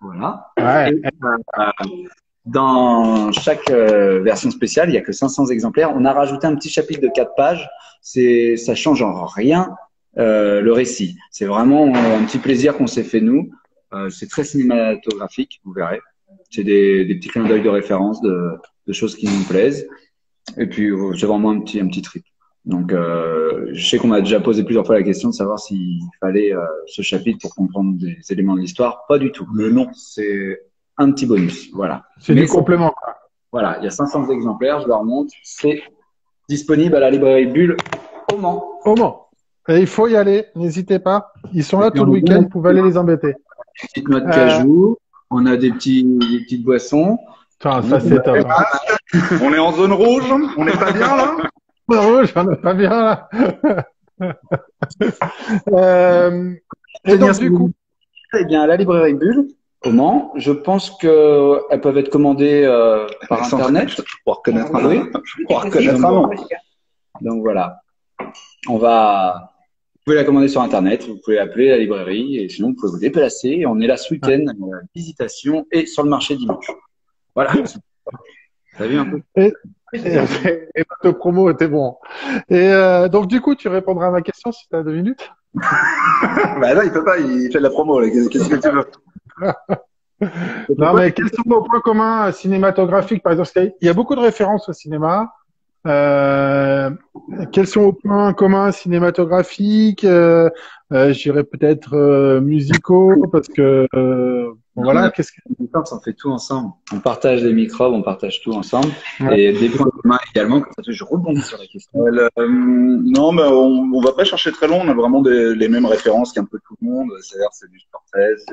Voilà. Ouais. Et, dans chaque version spéciale, il n'y a que 500 exemplaires. On a rajouté un petit chapitre de 4 pages. Ça change en rien le récit. C'est vraiment un petit plaisir qu'on s'est fait nous. C'est très cinématographique, vous verrez. C'est des petits clins d'œil de référence de choses qui nous plaisent. Et puis, c'est vraiment un petit trip. Donc, je sais qu'on m'a déjà posé plusieurs fois la question de savoir s'il fallait ce chapitre pour comprendre des éléments de l'histoire. Pas du tout. Mais non. C'est un petit bonus. Voilà. C'est Mais du complément, quoi. voilà, il y a 500 exemplaires, je leur montre. C'est disponible à la librairie Bulle au Mans. Au Mans. Et il faut y aller. N'hésitez pas. Ils sont là Et puis, tout le on week-end. a Vous pouvez aller les embêter. des petites noix de cajou, on a des petites boissons. Putain, ça, c'est top. On est en zone rouge. On n'est pas bien là. Rouge, on n'est pas bien là. Et donc, du coup, Eh bien, à la librairie Bulle, au Mans, je pense qu'elles peuvent être commandées par Internet. Je crois reconnaître un Oui. nom. Je crois reconnaître un nom. Donc voilà. Vous pouvez la commander sur Internet, vous pouvez appeler la librairie et sinon vous pouvez vous déplacer. On est là ce week-end à la visitation et sur le marché dimanche. Voilà. T'as vu un peu? et notre promo était bon. Et donc, du coup, tu répondras à ma question si tu as 2 minutes. Bah là, il peut pas. Il fait de la promo. Là. Qu'est-ce que tu veux? Non, mais quels sont vos points communs cinématographiques, par exemple? Parce qu'il y a beaucoup de références au cinéma. Quels sont vos points communs cinématographiques? Je dirais peut-être musicaux, parce que bon, voilà. Qu'est-ce que On fait tout ensemble. On partage les microbes, on partage tout ensemble. Et des points communs également. Comme ça, je rebondis sur la question. Non, mais on va pas chercher très long. On a vraiment les mêmes références qu'un peu tout le monde. C'est-à-dire, c'est du Scorsese,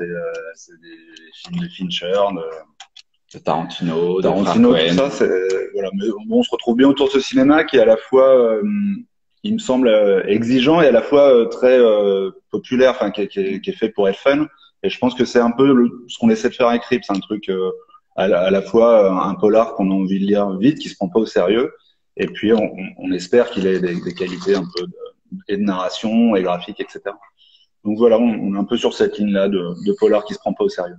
c'est des films de Fincher, De Tarantino, Tarantino, de tout ça. Voilà. Mais bon, on se retrouve bien autour de ce cinéma qui est à la fois, il me semble, exigeant et à la fois très populaire, enfin, qui est fait pour être fun. Et je pense que c'est un peu ce qu'on essaie de faire avec Rip. C'est un truc à la fois un polar qu'on a envie de lire vite, qui se prend pas au sérieux. Et puis, on espère qu'il ait des qualités un peu et de narration et graphique, etc. Donc voilà, on est un peu sur cette ligne-là de polar qui se prend pas au sérieux.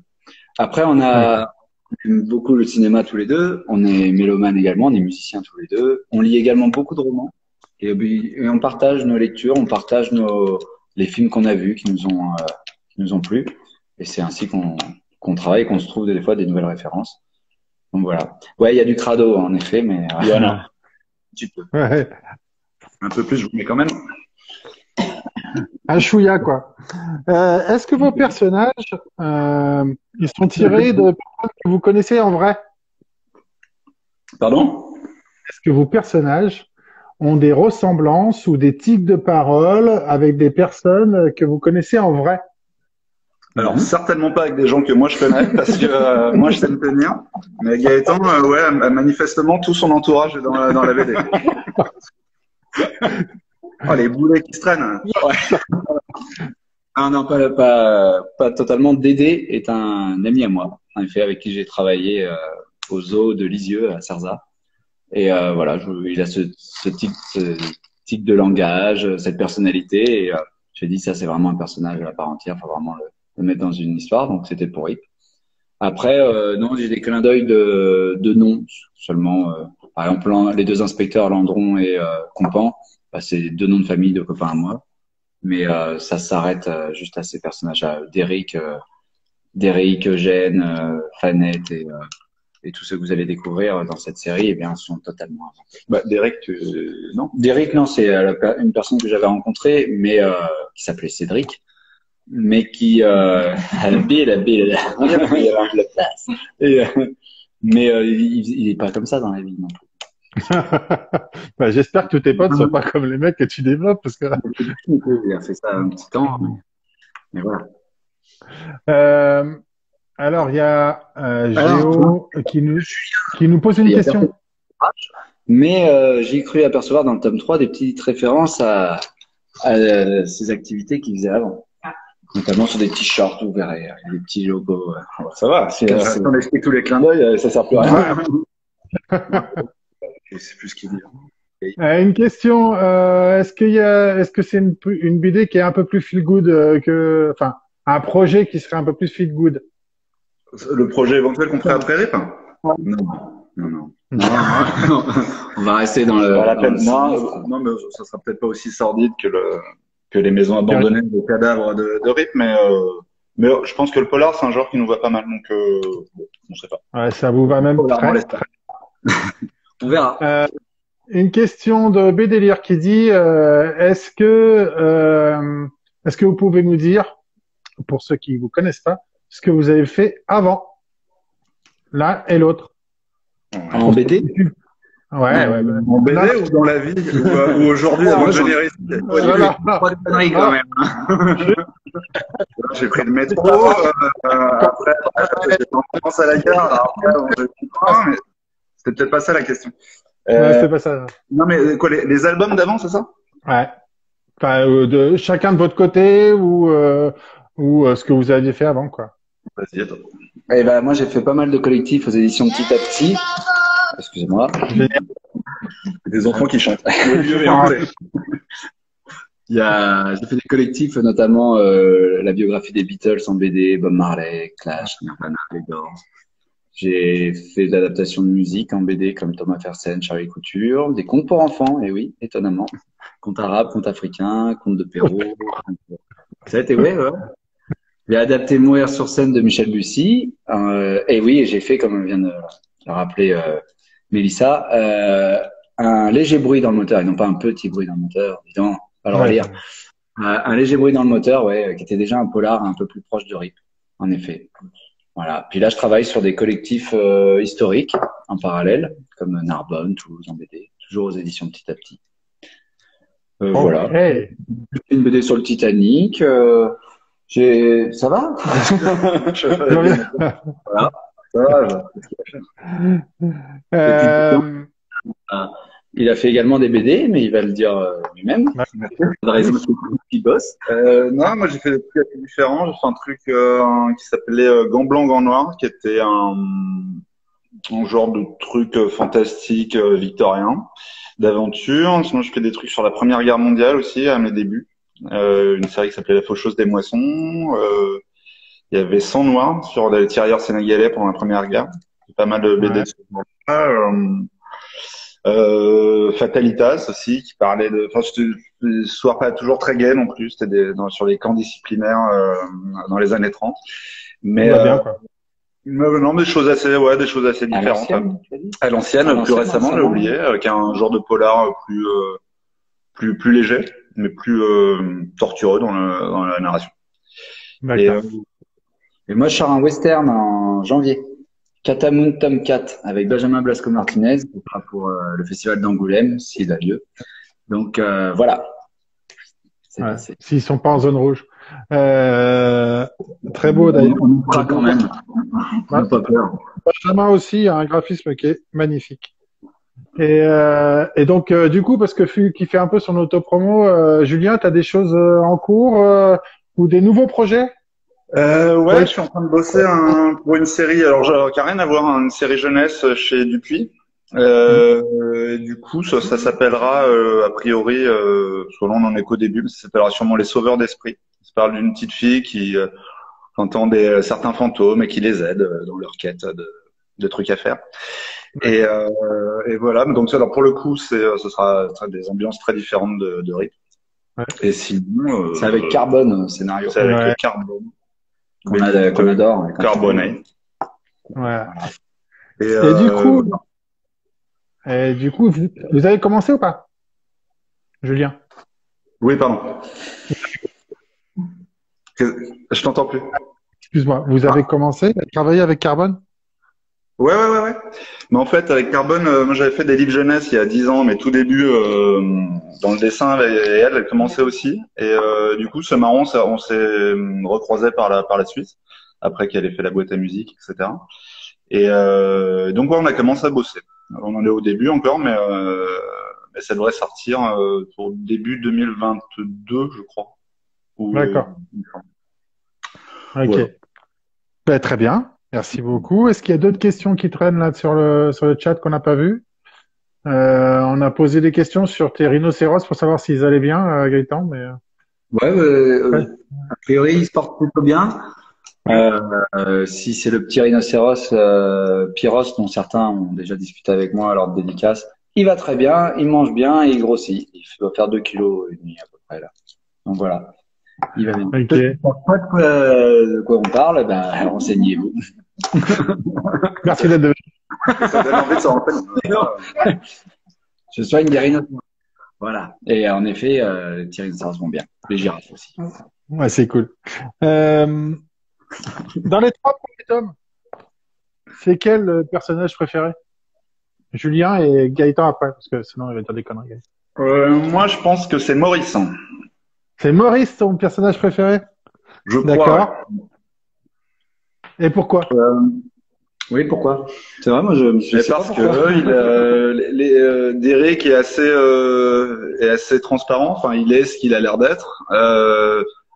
Après, on aime beaucoup le cinéma tous les deux. On est mélomanes également, on est musiciens tous les deux. On lit également beaucoup de romans. Et on partage nos lectures, on partage les films qu'on a vus, qui nous ont plu. Et c'est ainsi qu'on travaille, qu'on se trouve des fois des nouvelles références. Donc voilà. Ouais, il y a du crado, en effet, mais Il y en a un petit peu. ouais, un peu plus, mais quand même. un chouïa, quoi. Est-ce que vos personnages, ils sont tirés de personnes que vous connaissez en vrai? Pardon? Est-ce que vos personnages ont des ressemblances ou des tics de parole avec des personnes que vous connaissez en vrai? Alors, certainement pas avec des gens que moi je connais, parce que moi je sais me tenir. Mais Gaëtan, ouais, manifestement, tout son entourage est dans la BD. Oh, les boulets qui se traînent. Ouais. Ah non, pas totalement. Dédé est un ami à moi, en effet, avec qui j'ai travaillé au zoo de Lisieux à Sarza. Et voilà, il a ce tic de langage, cette personnalité. Et j'ai dit, ça, c'est vraiment un personnage à part entière. Il faut vraiment le mettre dans une histoire. Donc, c'était pour Rip. Après, non, j'ai des clins d'œil de noms seulement. Par exemple, les 2 inspecteurs, Landron et Compan, bah, c'est 2 noms de famille de copains à moi. Mais ça s'arrête juste à ces personnages-là. Derrick, Eugène, Fanette et tous ceux que vous allez découvrir dans cette série, eh bien, sont totalement inventés. Bah, Derek, non? Derrick, non, c'est une personne que j'avais rencontrée, mais qui s'appelait Cédric, mais qui Bill, il y avait un peu de place. Mais il est pas comme ça dans la vie non plus. Bah, j'espère que tous tes potes ne sont pas comme les mecs que tu développes, parce que Il a fait ça un petit temps, mais voilà. alors il y a Géo qui nous pose une question. Mais j'ai cru apercevoir dans le tome 3 des petites références à ces activités qu'il faisait avant. Notamment sur des t-shirts, vous verrez, il y a des petits logos. Ça va. Si on explique tous les clins d'œil, ça sert plus à rien. Je sais plus ce qu'il dit. Une question, est-ce que c'est une BD qui est un peu plus feel good enfin, un projet qui serait un peu plus feel good? Le projet éventuel qu'on ferait après RIP? Non. Non. On va rester dans le. Pas la peine. dans Non, mais ça sera peut-être pas aussi sordide que les maisons abandonnées, les cadavres de RIP, mais je pense que le polar, c'est un genre qui nous va pas mal, donc on sait pas. Ouais, ça vous va même très. On verra. Une question de Bédélire qui dit est-ce que vous pouvez nous dire, pour ceux qui vous connaissent pas, ce que vous avez fait avant, l'un et l'autre? En BD? Ouais. En BD ou dans la vie ou aujourd'hui avant le générique? Voilà. Pas de conneries quand même. J'ai pris le métro. Après, j'ai pensé à la gare. Après, j'ai pris le train, mais c'était peut-être pas ça la question. C'était pas ça. Non, mais quoi, les albums d'avant, c'est ça? Ouais. Enfin, de chacun de votre côté ou ce que vous aviez fait avant, quoi. Vas-y, attends. Eh ben, moi, j'ai fait pas mal de collectifs aux éditions Petit à Petit. Excusez-moi. Des enfants qui chantent. J'ai fait des collectifs, notamment la biographie des Beatles en BD, Bob Marley, Clash, Nirvana, les Doors. J'ai fait de l'adaptation de musique en BD comme Thomas Fersen, Charlie Couture, des contes pour enfants, et oui, étonnamment. Contes arabes, contes africains, contes de Perrault. Ça a été, ouais. J'ai adapté Mourir sur scène de Michel Bussy. Et oui, j'ai fait, comme vient de le rappeler Mélissa, un léger bruit dans le moteur, et non pas un petit bruit dans le moteur. Évidemment, pas le relire. Un léger bruit dans le moteur, ouais, qui était déjà un polar un peu plus proche de RIP, en effet. Voilà. Puis là, je travaille sur des collectifs historiques en parallèle, comme Narbonne, Toulouse en BD, toujours aux éditions Petit à Petit. Voilà. J'ai fait une BD sur le Titanic. Ça va? Voilà. Ça va. Il a fait également des BD, mais il va le dire lui-même. Qui bosse. Non, moi j'ai fait des trucs assez différents. J'ai fait un truc qui s'appelait Gant blanc, gant noir, qui était un genre de truc fantastique victorien, d'aventure. Sinon, je fais des trucs sur la Première Guerre mondiale aussi à mes débuts. Une série qui s'appelait La Faucheuse des Moissons. Il y avait Sang Noir sur des tirailleurs sénégalais pendant la Première Guerre. Pas mal de BD de ce genre-là. Fatalitas aussi, qui parlait de, enfin, soit pas toujours très gay non plus, c'était sur les camps disciplinaires dans les années 30. Mais bien, quoi. Non, des choses assez différentes. À l'ancienne, plus récemment, j'ai oublié, avec un genre de polar plus léger, mais plus tortureux dans la narration. Et moi, je sors un western en janvier. Catamoun Tomcat avec Benjamin Blasco Martinez pour le festival d'Angoulême s'il a lieu. Donc voilà. S'ils sont pas en zone rouge. Très beau d'ailleurs. On fera quand même. Pas peur. Benjamin aussi a un graphisme qui est magnifique. Et donc du coup, parce que qui fait un peu son autopromo, Julien, tu as des choses en cours ou des nouveaux projets? Ouais, je suis en train de bosser pour une série, alors qui n'a rien à voir, une série jeunesse chez Dupuis. Du coup, ça s'appellera a priori, selon on en est qu'au début, mais ça s'appellera sûrement Les Sauveurs d'Esprit. Ça parle d'une petite fille qui entend certains fantômes et qui les aide dans leur quête de trucs à faire. Et voilà. Donc alors pour le coup, ce sera des ambiances très différentes de RIP. Ouais. Et sinon, c'est avec Carbone scénario. C'est avec Carbone. Qu'on adore. Carboné. Ouais. Et du coup, vous avez commencé ou pas, Julien? Oui, pardon. Je t'entends plus. Excuse-moi. Vous avez commencé à travailler avec Carbone? Ouais. Mais en fait, avec Carbone, moi j'avais fait des livres jeunesse il y a 10 ans, mais tout début dans le dessin, et elle commençait aussi. Et du coup, c'est marrant, on s'est recroisé par la suite, après qu'elle ait fait la boîte à musique, etc. Et donc ouais, on a commencé à bosser. On en est au début encore, mais ça devrait sortir pour début 2022, je crois. D'accord. Ok. Voilà. Ben, très bien. Merci beaucoup. Est-ce qu'il y a d'autres questions qui traînent là sur le chat qu'on n'a pas vu? On a posé des questions sur tes rhinocéros pour savoir s'ils allaient bien, Gaëtan, mais Ouais, ouais. a priori, il se porte plutôt bien. Si c'est le petit rhinocéros Pyros, dont certains ont déjà discuté avec moi lors de dédicace, il va très bien, il mange bien et il grossit. Il doit faire 2,5 kg à peu près là. Donc voilà, il va bien. Ceux qui Ok. ne savent pas de quoi on parle, ben, renseignez-vous. Merci d'être venu. Ça donne envie de s'en rappeler. Je soigne des rhinocéros. Voilà. Et en effet, les petits rhinocéros vont bien. Les girafes aussi. Ouais, c'est cool. Euh, dans les trois premiers tomes, c'est quel personnage préféré? Julien et Gaëtan après, parce que sinon il va dire des conneries. Gaëtan. Moi, je pense que c'est Maurice. C'est Maurice ton personnage préféré? Je crois, D'accord. Et pourquoi? ouais. Oui, pourquoi? C'est vrai, moi je Mais sais pas parce que pourquoi. Derek est assez transparent. Enfin, il est ce qu'il a l'air d'être.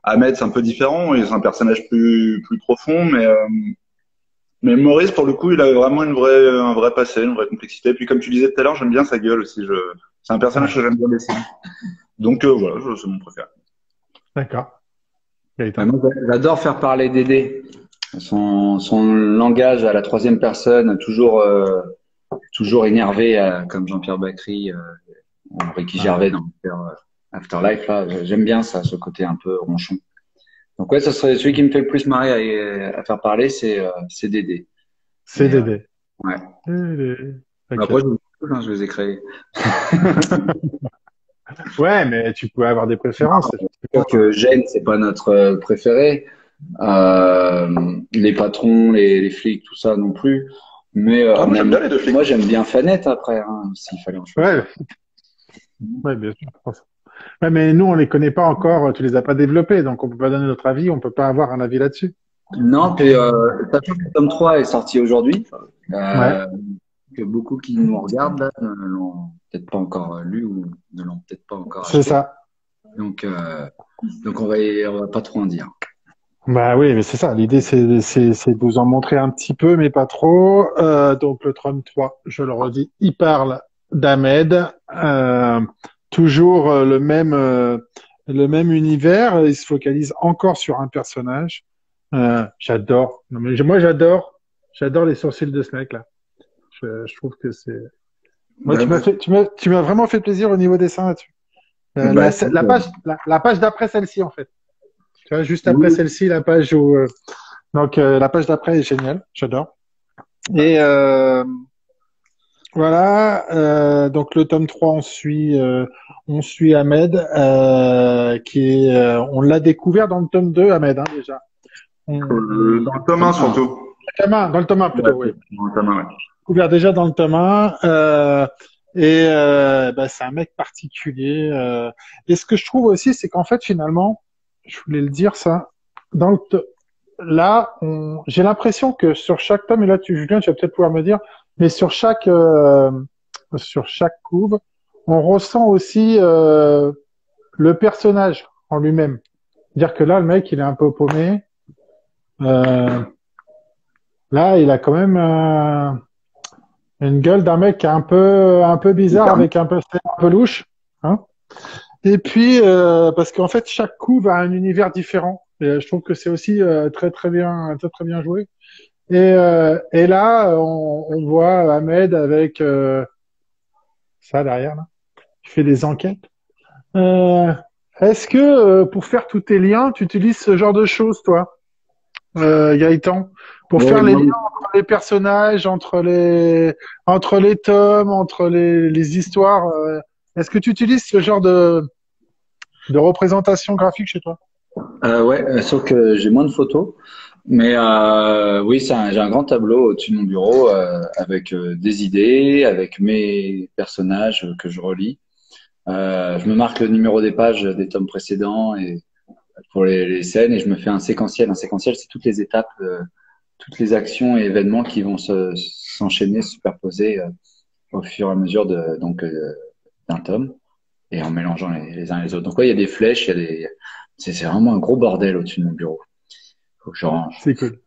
Ahmed, c'est un peu différent. Il est un personnage plus profond, mais Maurice, pour le coup, il a vraiment un vrai passé, une vraie complexité. Puis, comme tu disais tout à l'heure, j'aime bien sa gueule aussi. C'est un personnage Ouais, que j'aime bien dessiner. Donc voilà, c'est mon préféré. d'accord. Ouais, Gaëtan. moi, j'adore faire parler Dédé. Son langage à la troisième personne, toujours énervé, comme Jean-Pierre Bacry, ou Ricky Ah ouais. Gervais dans Afterlife. Là, j'aime bien ça, ce côté un peu ronchon. Donc ouais, ça serait celui qui me fait le plus marrer à faire parler, c'est Dédé. C'est Mais Dédé. ouais. Dédé. Ok. Après, je les ai créés. Ouais, mais tu peux avoir des préférences, C'est sûr effectivement. que Gênes, c'est pas notre préféré. Les patrons, les flics, tout ça non plus. Mais Ah, moi, j'aime bien les deux flics. moi, j'aime bien Fanette après, hein, s'il fallait en choisir. Ouais, ouais, bien sûr. Je pense. Ouais, mais nous, on les connaît pas encore, tu les as pas développés, donc on peut pas donner notre avis, on peut pas avoir un avis là-dessus. Non, puis sachant que le tome 3 est sorti aujourd'hui, Ouais, euh, que beaucoup qui nous regardent là ne l'ont peut-être pas encore lu ou ne l'ont peut-être pas encore c'est acheté. ça. Donc, on va pas trop en dire. Bah oui, mais c'est ça. L'idée, c'est de vous en montrer un petit peu, mais pas trop. Donc le tome 3, je le redis, il parle d'Ahmed. Toujours le même univers. Il se focalise encore sur un personnage. J'adore. Non, mais moi, j'adore les sourcils de ce mec-là. Je trouve que c'est. Moi, Bah, tu m'as vraiment fait plaisir au niveau dessin là-dessus. bah, écoute, La page d'après celle-ci, en fait. Tu vois, juste après oui, celle-ci, la page où. Donc, la page d'après est géniale. J'adore. Et voilà. Donc, le tome 3, on suit Ahmed, qui est. On l'a découvert dans le tome 2, Ahmed, hein, déjà. On, dans le tome 1 surtout. dans le tome 1 Ouais, plutôt, oui. dans le tome 1, ouais. Découvert déjà dans le tome 1. Bah, c'est un mec particulier. Et ce que je trouve aussi, c'est qu'en fait, finalement, je voulais le dire ça, dans le là, j'ai l'impression que sur chaque tome, et là, Julien, tu vas peut-être pouvoir me dire, mais sur chaque couve, on ressent aussi le personnage en lui-même. Dire que là, le mec, il est un peu paumé. Euh, Là, il a quand même une gueule d'un mec qui est un peu bizarre, avec un peu louche. Hein. Et puis, parce qu'en fait, chaque couve a un univers différent. Et je trouve que c'est aussi très très bien joué. Et là, on voit Ahmed avec ça derrière, là, qui fait des enquêtes. Euh, Est-ce que pour faire tous tes liens, tu utilises ce genre de choses, toi, Gaëtan, pour ouais, faire les moi, liens entre les personnages, entre les tomes, entre les histoires est-ce que tu utilises ce genre de représentation graphique chez toi? ouais, sauf que j'ai moins de photos. Mais oui, j'ai un grand tableau au-dessus de mon bureau avec des idées, avec mes personnages que je relis. Je me marque le numéro des pages des tomes précédents et pour les scènes et je me fais un séquentiel. Un séquentiel, c'est toutes les étapes, toutes les actions et événements qui vont s'enchaîner, se superposer au fur et à mesure d'un tome et en mélangeant les uns les autres. Donc ouais, il y a des flèches, c'est vraiment un gros bordel au-dessus de mon bureau. Faut que je range. C'est cool.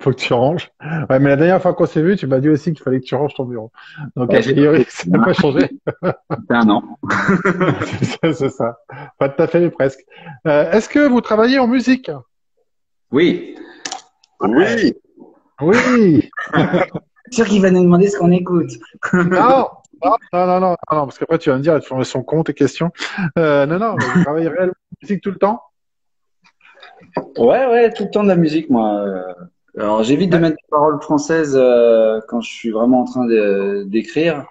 Faut que tu ranges. Ouais, mais la dernière fois qu'on s'est vu, tu m'as dit aussi qu'il fallait que tu ranges ton bureau. Donc, Ouais, a priori, ça n'a pas changé. C'est un an. C'est ça. Pas tout à fait, mais presque. Est-ce que vous travaillez en musique? Oui. Oui. Oui. C'est sûr qu'il va nous demander ce qu'on écoute. Non. Non, parce qu'après, tu vas me dire, tu vas son compte et questions. Non, mais vous travaillez réellement en musique tout le temps? Ouais, tout le temps de la musique, moi. Alors, j'évite de mettre des paroles françaises quand je suis vraiment en train d'écrire,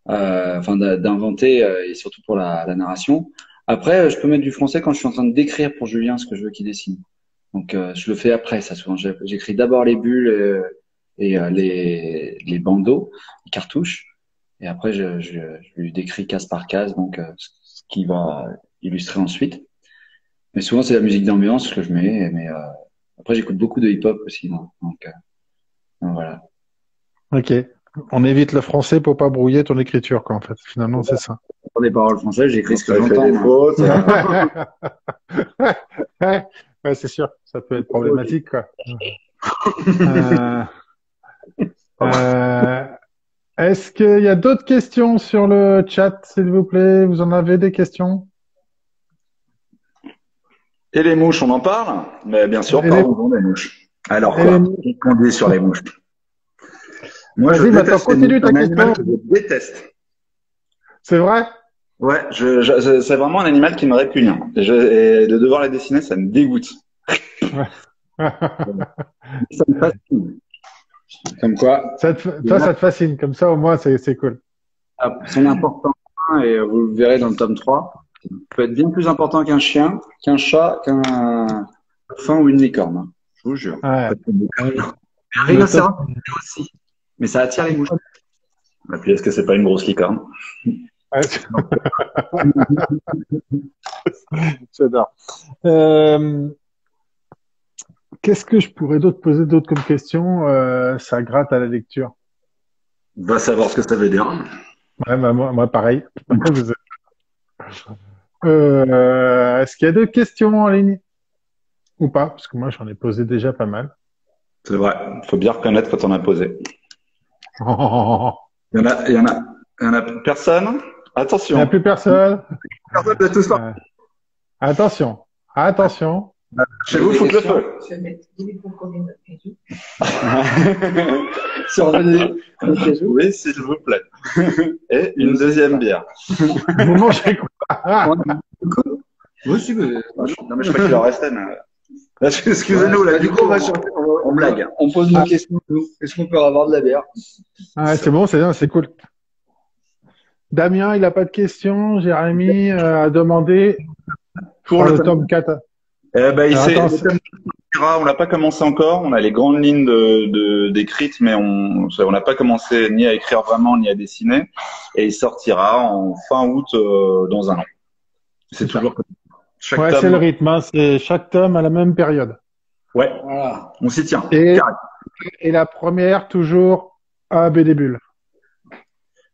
enfin d'inventer, et surtout pour la narration. Après, je peux mettre du français quand je suis en train d'écrire pour Julien ce que je veux qu'il dessine. Donc, je le fais après, ça souvent. J'écris d'abord les bulles et les bandeaux, les cartouches, et après, je lui décris case par case, donc ce qui va illustrer ensuite. Mais souvent, c'est la musique d'ambiance que je mets. Mais après, j'écoute beaucoup de hip-hop aussi. Moi. Donc, voilà. Ok. On évite le français pour pas brouiller ton écriture, quoi, en fait. Finalement, c'est ça. Pour des paroles françaises, j'écris ce que Ça fait j'entends. des Moi. fautes. Ouais, c'est sûr. Ça peut être problématique, quoi. Euh, est-ce qu'il y a d'autres questions sur le chat, s'il vous plaît? Vous en avez des questions? Et les mouches, on en parle? Mais bien sûr, Et parlons des mouches. Alors et quoi? les- Qu'est-ce qu'on dit sur les mouches? Moi, je Vas-y, maintenant, déteste les continue mouches. ta C'est un animal question. que je déteste. C'est vrai? Ouais, c'est vraiment un animal qui me répugne. Et de devoir les dessiner, ça me dégoûte. Ouais. Ça me fascine. Comme quoi, Toi, ça te fascine. Comme ça, au moins, c'est cool. son importance, et vous le verrez dans le tome 3, peut être bien plus important qu'un chien, qu'un chat, qu'un dauphin ou une licorne. Hein. Je vous jure. Ouais. Un rhinocéros aussi. Mais ça attire les mouches. Et puis, est-ce que c'est pas une grosse licorne? Ouais. J'adore. Qu'est-ce que je pourrais poser d'autres comme question? Ça gratte à la lecture. Va savoir ce que ça veut dire. Ouais, bah, moi, pareil. Est-ce qu'il y a d'autres questions en ligne? Ou pas? Parce que moi, j'en ai posé déjà pas mal. C'est vrai. Faut bien reconnaître quand on a posé. Oh, Il y en a personne. il n'y Attention. a plus personne. Personne de tout ça. Attention. Chez vous, foutre le feu. Je vais mettre des concombres de cajou. Survenez. Oui, s'il vous plaît. Et une deuxième bière. Vous mangez quoi? Oui, si, mais- Non, mais je crois qu'il en restait. Mais... Excusez-nous, là, du coup, on blague. On pose nos questions, nous. Est-ce qu'on peut avoir de la bière? Ah, c'est bon, c'est bien, c'est cool. Damien, il n'a pas de questions. Jérémy a demandé pour le tome 4. Eh ben, Alors, attends, on n'a pas commencé encore. On a les grandes lignes d'écrites, mais on n'a pas commencé ni à écrire vraiment, ni à dessiner. Et il sortira en fin août, dans un an. C'est toujours comme chaque ouais, tome. c'est le rythme. Hein, c'est chaque tome à la même période. Ouais, Voilà. on s'y tient. Et, Carré. et la première, toujours à B des bulles.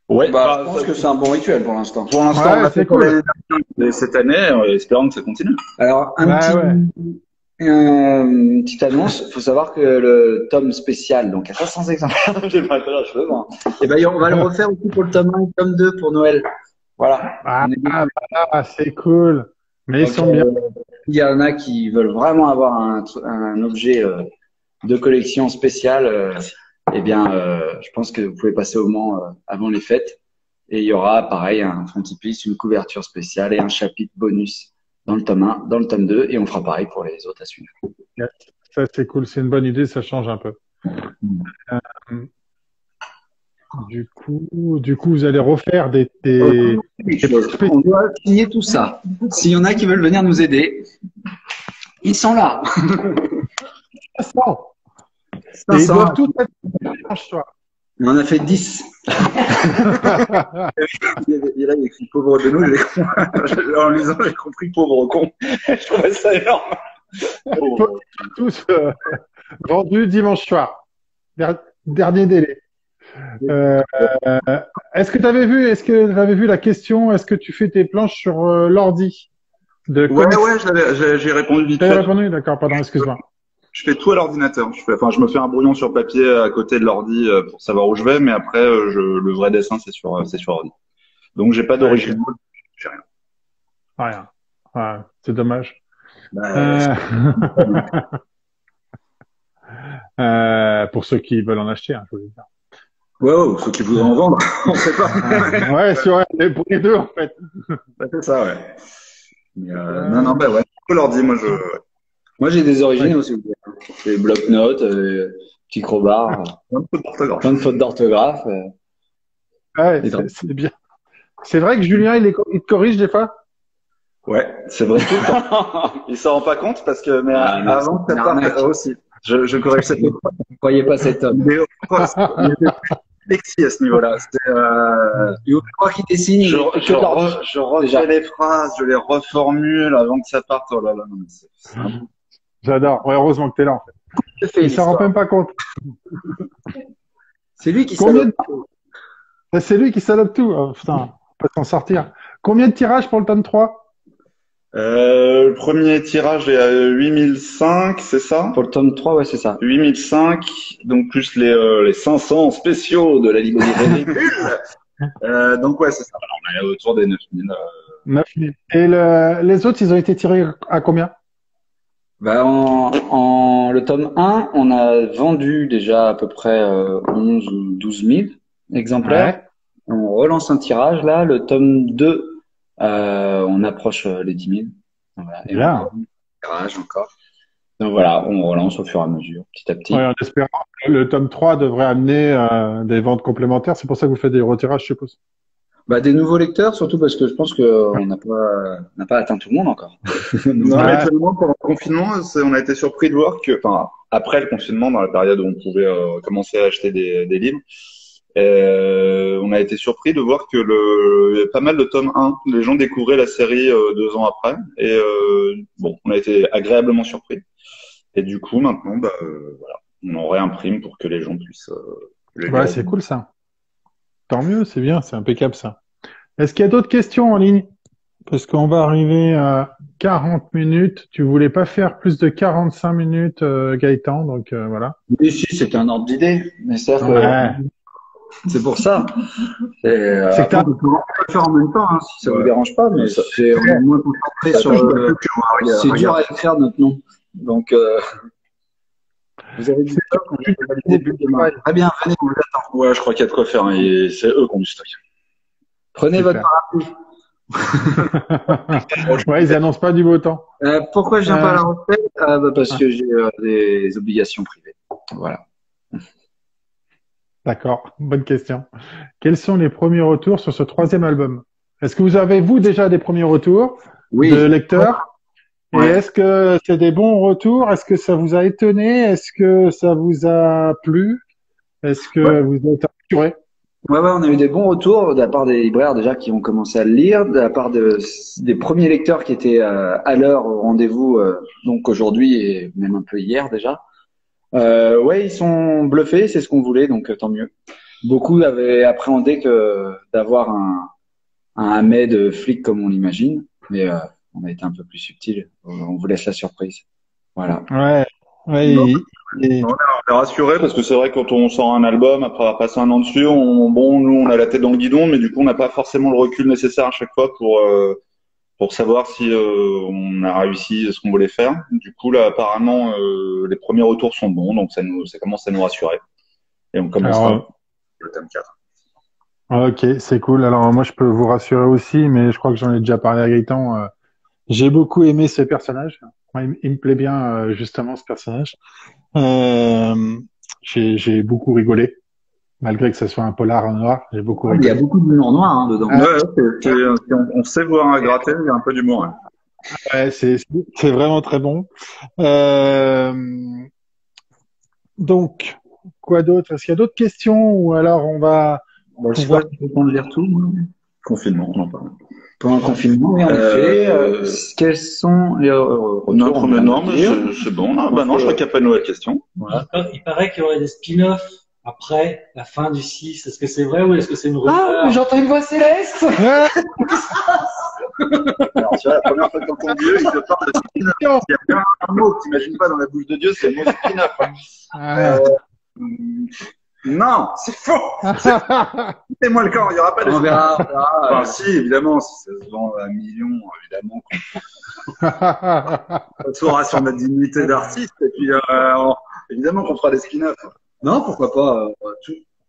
Ouais, Bah, je pense que c'est un bon rituel pour l'instant. pour l'instant, Ouais, on l'a c'est fait pour cool. l'année dernière et cette année, espérons que ça continue. Alors, une petite annonce. Il faut savoir que le tome spécial, donc à 500 exemplaires, j'ai pas le je veux, moi. Et ben, on va le refaire aussi pour le tome 1 et le tome 2 pour Noël. Voilà. C'est cool. Mais ils Donc, sont bien. Il y en a qui veulent vraiment avoir un objet de collection spécial. Eh bien, je pense que vous pouvez passer au Mans avant les fêtes. Et il y aura, pareil, un frontispice, une couverture spéciale et un chapitre bonus dans le tome 1, dans le tome 2. Et on fera pareil pour les autres à suivre. Ça, c'est cool. C'est une bonne idée. Ça change un peu. Du coup, vous allez refaire des... On doit signer tout ça. S'il y en a qui veulent venir nous aider, ils sont là. 500. Et ils doivent tout être dimanche soir. On en a fait 10. Il a écrit pauvre de nous, en lisant, j'ai compris pauvre con. Je trouvais ça énorme. Tous vendus dimanche soir. Dernier délai. Est-ce que tu avais vu la question? Est-ce que tu fais tes planches sur l'ordi? Ouais, j'ai répondu vite Tu as fait. répondu? D'accord, pardon, excuse-moi. Je fais tout à l'ordinateur. Je me fais un brouillon sur papier à côté de l'ordi pour savoir où je vais, mais après, le vrai dessin, c'est sur ordi. Donc, j'ai pas d'original, j'ai rien. Rien. Ouais, c'est dommage. Bah, Pour ceux qui veulent en acheter, hein, je voulais dire. ouais, ceux qui voudraient en vendre, on sait pas. Ouais, c'est vrai, pour les deux, en fait. Bah, c'est ça, ouais. Mais, non, bah ouais, tout l'ordi, Moi, j'ai des origines aussi. Des bloc-notes, petits crobards, un peu d'orthographe. plein de fautes d'orthographe. Ouais, Et donc- c'est bien. C'est vrai que Julien, il te corrige des fois? Ouais, c'est vrai tout le temps. Il s'en rend pas compte parce que, mais Ah, mais avant que c'est ça une parte arnaque. aussi. Je corrige cette fois. Ne croyez pas cet homme. Mais il était flexi à ce niveau-là. Il faut croire qu'il dessine. Je Déjà. refais les phrases, je les reformule avant que ça parte. Oh là là, non, mais c'est un J'adore. Ouais, heureusement que t'es là, en fait. fait Il s'en rend même pas compte. C'est lui qui Combien salope. C'est lui qui salope tout. Oh, putain, on peut s'en sortir. Combien de tirages pour le tome 3? Le premier tirage est à 8005, c'est ça? Pour le tome 3, ouais, c'est ça. 8005, donc plus les 500 spéciaux de la librairie Ridicule. Donc ouais, c'est ça. Alors, on est autour des 9000. 9000. Et les autres, ils ont été tirés à combien? Bah, le tome 1, on a vendu déjà à peu près 11 ou 12 000 exemplaires. On relance un tirage là. Le tome 2, on approche les 10 000. Voilà. Et Bien. on relance un tirage encore. Donc voilà, on relance au fur et à mesure, petit à petit. Ouais, en espérant que le tome 3 devrait amener des ventes complémentaires. C'est pour ça que vous faites des retirages, je suppose. Bah, des nouveaux lecteurs, surtout parce que je pense qu'on n'a pas atteint tout le monde encore. Non, Ouais. mais tellement pendant le confinement, on a été surpris de voir que, enfin, après le confinement, dans la période où on pouvait commencer à acheter des livres, on a été surpris de voir que il y avait pas mal de tomes 1. Les gens découvraient la série 2 ans après, et bon, on a été agréablement surpris. Et du coup, maintenant, voilà, on en réimprime pour que les gens puissent le Ouais, lire. c'est cool ça. Tant mieux, c'est bien, c'est impeccable ça. Est-ce qu'il y a d'autres questions en ligne? Parce qu'on va arriver à 40 minutes. Tu voulais pas faire plus de 45 minutes, Gaëtan, donc voilà. Oui, si, c'est un ordre d'idée. Mais c'est Ouais. c'est pour ça. C'est que Après, on peut le faire en même temps, hein, si ça vous Ouais. dérange pas, mais on est moins concentré sur c'est dur à écrire notre nom. Donc, vous avez dit ça quand vous avez validé début demain. Très bien, venez, on vous attend. Ouais, je crois qu'il y a de quoi faire, hein, et c'est eux qui ont du stock. Prenez Super. votre parapluie. Ouais, ils annoncent pas du beau temps. Pourquoi je viens pas à la retraite? Parce que j'ai des obligations privées. Voilà. D'accord, bonne question. Quels sont les premiers retours sur ce 3e album? Est-ce que vous avez, vous, déjà des premiers retours Oui. de lecteurs? Et Ouais. est-ce que c'est des bons retours? Est-ce que ça vous a étonné? Est-ce que ça vous a plu? Est-ce que Ouais. vous êtes rassuré? Ouais, on a eu des bons retours de la part des libraires déjà qui ont commencé à le lire, de la part des premiers lecteurs qui étaient à l'heure au rendez-vous, donc aujourd'hui et même un peu hier déjà. Ouais, ils sont bluffés, c'est ce qu'on voulait, donc tant mieux. Beaucoup avaient appréhendé que d'avoir un Ahmed flic comme on l'imagine, mais on a été un peu plus subtil. On vous laisse la surprise. Voilà. Ouais, ouais, Non. et- On est rassuré parce que c'est vrai que quand on sort un album après avoir passé un an dessus, nous on a la tête dans le guidon, mais du coup on n'a pas forcément le recul nécessaire à chaque fois pour savoir si on a réussi ce qu'on voulait faire. Du coup là apparemment les premiers retours sont bons, donc ça commence à nous rassurer. Et on commencera Alors, le tome 4. ok, c'est cool. Alors moi, je peux vous rassurer aussi, mais je crois que j'en ai déjà parlé à Gaëtan. J'ai beaucoup aimé ce personnage. Moi, il me plaît bien justement ce personnage. J'ai beaucoup rigolé, malgré que ce soit un polar en noir. J'ai beaucoup Il y a rigolé. beaucoup de noir noir dedans. On sait voir à gratter, il y a un peu d'humour. Hein. Ouais, c'est vraiment très bon. Donc, quoi d'autre? Est-ce qu'il y a d'autres questions ou alors on va Bon, je sais pas si j'ai le temps de lire tout. Moi. Confinement, on en parle. Pendant le confinement, oui, en effet. Quels sont les retours? Non, mais non, mais dire c'est bon. Non, bah non, je crois qu'il n'y a pas de nouvelles questions. Voilà. Il paraît qu'il y aurait des spin-offs après la fin du 6. Est-ce que c'est vrai ou est-ce que c'est une rumeur? Ah, j'entends une voix céleste! Alors, tu vois, la première fois que t'entends Dieu, il te parle de spin-off. Il y a bien un mot que t'imagines pas dans la bouche de Dieu, c'est le mot spin-off. Ouais. Non, c'est faux. Mettez-moi le camp, il n'y aura pas de On verra, on verra. Enfin, si, évidemment, si ça se vend à 1 million, évidemment, on saura sur notre dignité d'artiste, et puis, évidemment qu'on fera des spin-offs. Non, pourquoi pas.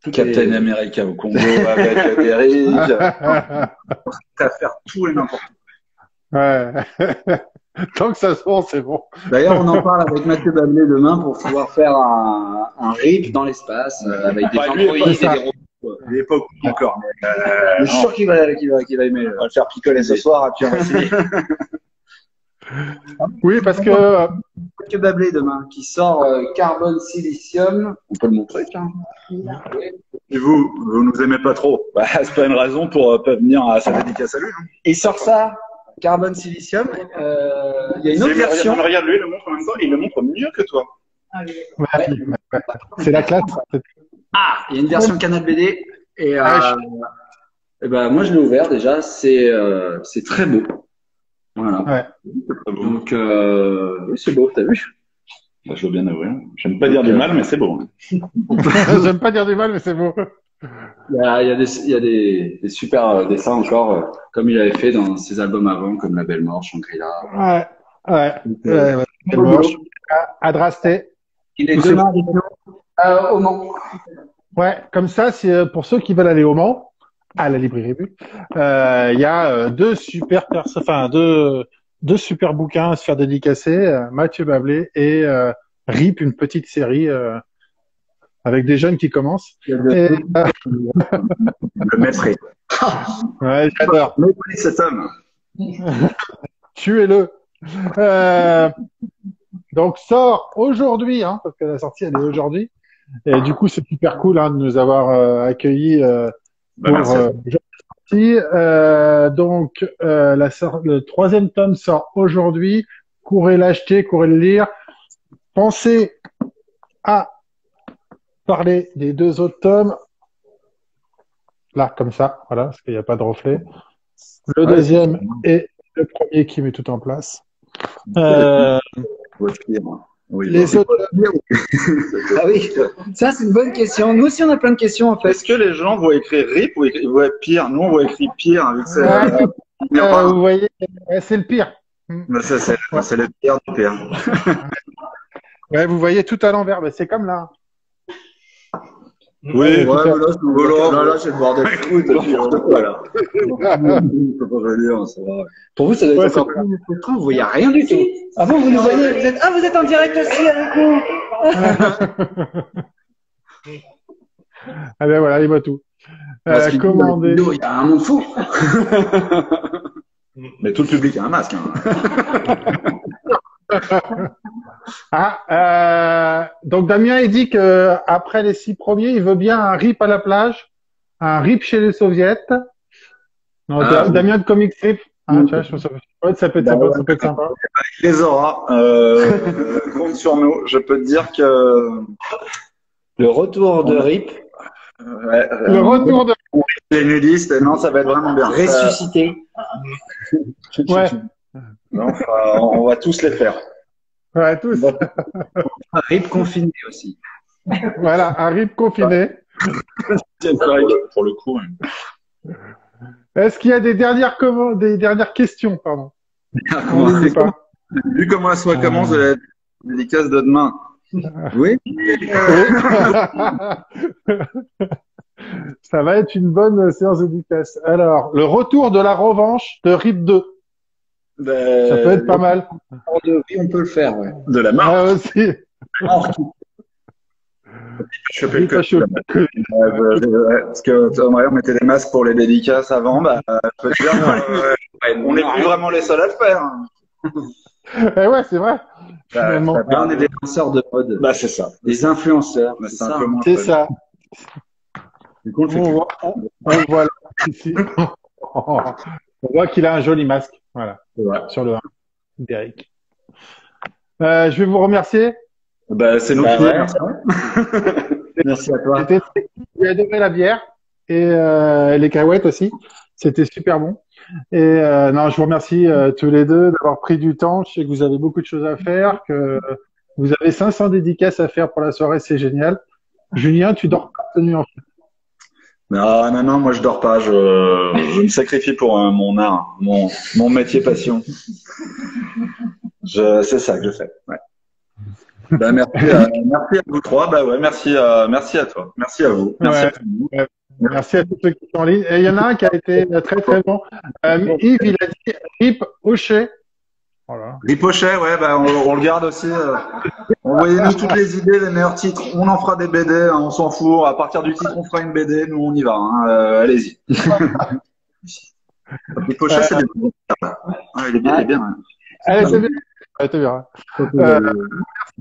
Tout Captain est- America au Congo avec Derrick, à faire tout et n'importe quoi. Ouais. Tant que ça se vend, c'est bon. D'ailleurs, on en parle avec Mathieu Bablé demain pour pouvoir faire un RIP dans l'espace avec des Bah, lui, androïdes et ça. des robots. Il n'est pas au courant encore, mais Je suis sûr qu'il va aimer. on va le faire picoler ce soir, et puis on va essayer. Oui, parce que Mathieu Bablé demain qui sort Carbone Silicium. On peut le montrer, tiens. Et vous nous aimez pas trop. Bah, c'est pas une raison pour pas venir à sa dédicace à lui. Hein. Il sort ça, Carbone Silicium. Il y a une autre version. Regarde, lui, il le montre en même temps, il le montre mieux que toi. ouais, c'est la classe. Ah, il y a une version Canal BD. Et, Ah, ben, moi, je l'ai ouvert déjà. C'est très beau. Voilà. Ouais. Donc, oui, c'est beau, t'as vu? Bah, je veux bien avouer. J'aime pas dire du mal, mais c'est beau. J'aime pas dire du mal, mais c'est beau. Il y a des super dessins encore, comme il avait fait dans ses albums avant, comme La Belle Mort, Shangri-La. Ouais, ouais. Ouais. Beau boulot. À Drasté. Il est demain avec nous au Mans. Ouais, comme ça, pour ceux qui veulent aller au Mans, à la librairie Bulle, il y a deux super deux super bouquins à se faire dédicacer, Mathieu Bablé et RIP, une petite série avec des jeunes qui commencent. Et, Le mépris. ouais, j'adore. Mépris cet homme. Tuez-le. Donc sort aujourd'hui, hein, parce que la sortie elle est aujourd'hui. Et du coup, c'est super cool hein, de nous avoir accueillis Bah, pour merci. sortie. Donc, le troisième tome sort aujourd'hui. Courez l'acheter, courez le lire. Pensez à parler des deux autres tomes. Là, comme ça, voilà, parce qu'il n'y a pas de reflet. Le deuxième et le premier qui met tout en place. Oui, Les autres, Ah oui, ça c'est une bonne question. Nous aussi on a plein de questions en fait. Est-ce que les gens vont écrire RIP ou ils vont être pire? Nous, on va écrire pire, vu que c'est. vous voyez, c'est le pire. Mais ça, c'est le pire du pire. Ouais, vous voyez tout à l'envers, mais c'est comme là. Oui, Ouais, voilà. là, c'est le bordel. Écoute, n'importe quoi, là. Je peux pas dire, ça va. Pour vous, ça doit Ouais, être encore plus frustrant. Vous voyez rien du tout. Avant, vous nous voyez, vous êtes en direct aussi avec nous. Ah ben voilà, il voit tout. Parce qu'il dit, Commandez. il y a un monde fou. Mais tout le public a un masque. Ah, donc Damien, il dit que après les 6 premiers, il veut bien un RIP à la plage, un RIP chez les soviets. Non, Damien de Comic Strip. Ah, tu vois, ça peut être sympa. Il les aura. Compte sur nous. Je peux te dire que. Le retour de RIP. Le retour de. Les nudistes, non, ça va être vraiment bien. Ressuscité. Ouais, Non, on va tous les faire. ouais, tous. RIP confiné aussi. Voilà, un RIP confiné. Pour le coup. Est-ce qu'il y a des dernières questions, pardon? On n'oublie pas. Vu comment ça commence la dédicace de demain. Oui. Ça va être une bonne séance de dédicace. Alors, le retour de la revanche de RIP 2. Ça peut être pas mal. Oui, on peut le faire, ouais. De la marque. Ah, aussi. Je fais parce que on mettait des masques pour les dédicaces avant, bah, je peux te dire, on n'est plus vraiment les seuls à le faire. Eh ouais, c'est vrai. Finalement. Là, on est des lanceurs de mode. Bah, c'est ça. Des influenceurs. Mais C'est un ça. peu moins C'est fun. ça. Du coup, on le fait On plus. voit là, ici. On voit qu'il a un joli masque. Voilà. C'est vrai. Sur le 1. Derrick. Je vais vous remercier. Bah, c'est nous Bah, qui ouais. merci. Merci à toi. J'ai adoré la bière et les cacahuètes aussi. C'était super bon. Et non, je vous remercie tous les deux d'avoir pris du temps. Je sais que vous avez beaucoup de choses à faire, que vous avez 500 dédicaces à faire pour la soirée, c'est génial. Julien, tu dors pas cette nuit en fait. Non, non, non, moi je dors pas. Je me sacrifie pour mon art, mon métier passion. C'est ça que je fais. Ouais. Bah, merci à vous trois. Bah ouais, merci à toi. Merci à vous. Merci à Ouais, vous. ouais. Merci à tous ceux qui sont en ligne. Et il y en a un qui a été très très bon. Yves, il a dit Rip Hochet. Voilà. Ripochet, ouais, bah on le garde aussi. Envoyez-nous toutes les idées, les meilleurs titres. On en fera des BD, hein, on s'en fout. À partir du titre, on fera une BD. Nous, on y va. Hein. Allez-y. Ripochet, c'est bien. Ah, il est bien, il est bien. Hein. Allez, c'est bien. Ouais, c'est bien.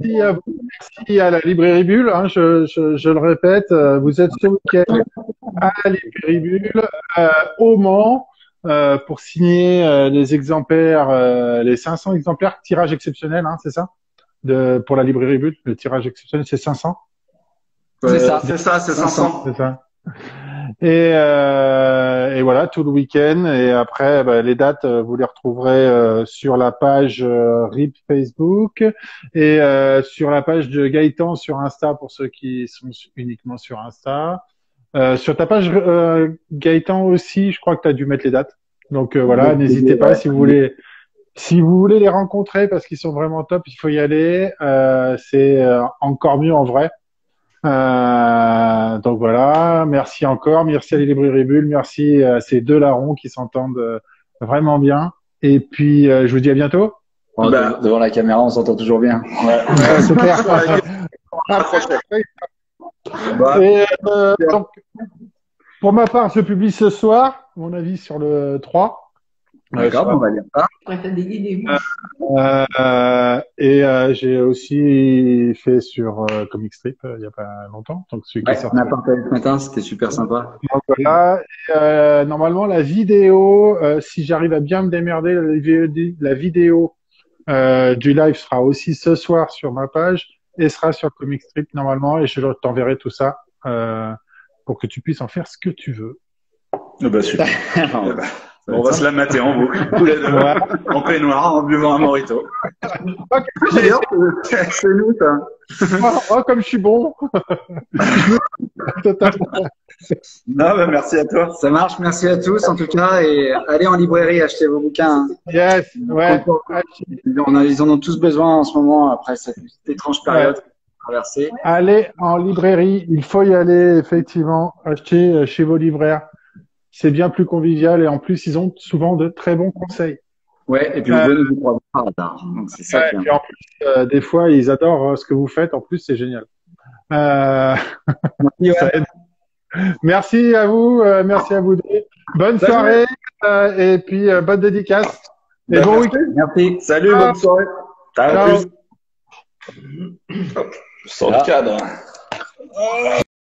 Merci à vous, merci à la librairie Bulle. Hein, je le répète, vous êtes ce week-end à la librairie Bulle, au Mans, pour signer les exemplaires, les 500 exemplaires, tirage exceptionnel, hein, c'est ça? Pour la librairie Bulle, le tirage exceptionnel, c'est 500? C'est ça, c'est 500. C'est ça. Et voilà, tout le week-end. Et après, bah, les dates, vous les retrouverez sur la page RIP Facebook et sur la page de Gaëtan sur Insta pour ceux qui sont uniquement sur Insta. Sur ta page Gaëtan aussi, je crois que tu as dû mettre les dates. Donc voilà, n'hésitez pas si vous voulez les rencontrer parce qu'ils sont vraiment top, il faut y aller. C'est encore mieux en vrai. Donc voilà, merci encore, merci à les librairies Bulle, merci à ces deux larrons qui s'entendent vraiment bien. Et puis je vous dis à bientôt. Bon, devant la caméra, on s'entend toujours bien. Ouais. C'est clair. Et, donc, pour ma part, je publie ce soir mon avis sur le 3. D'accord, on va lire ça. Ouais, t'as des idées. Et j'ai aussi fait sur Comic Strip il y a pas longtemps. Donc celui qui est sorti. On a partagé ce matin, c'était super sympa. Donc voilà. Et, normalement, la vidéo, si j'arrive à bien me démerder, la vidéo du live sera aussi ce soir sur ma page et sera sur Comic Strip normalement. Et je t'enverrai tout ça pour que tu puisses en faire ce que tu veux. Bah super. On va se la mater en boucle, tous les deux, en peignoir, en buvant un mojito. D'ailleurs, c'est nous, ça. Oh, comme je suis bon. Totalement. Non, bah, merci à toi. Ça marche, merci à tous en tout cas. Et allez en librairie, achetez vos bouquins. Hein. Yes, ouais. Ils en ont tous besoin en ce moment après cette étrange période traversée. Allez en librairie, il faut y aller, effectivement, acheter chez vos libraires. C'est bien plus convivial et en plus, ils ont souvent de très bons conseils. Ouais, et puis vous venez vous croire par hasard. Donc c'est ça. Et puis en plus, des fois, ils adorent ce que vous faites. En plus, c'est génial. Ça aide. Merci à vous deux. Bonne soirée et puis bonne dédicace. Et bon week-end. Merci. Salut, bonne soirée. Ciao. Je sors du cadre.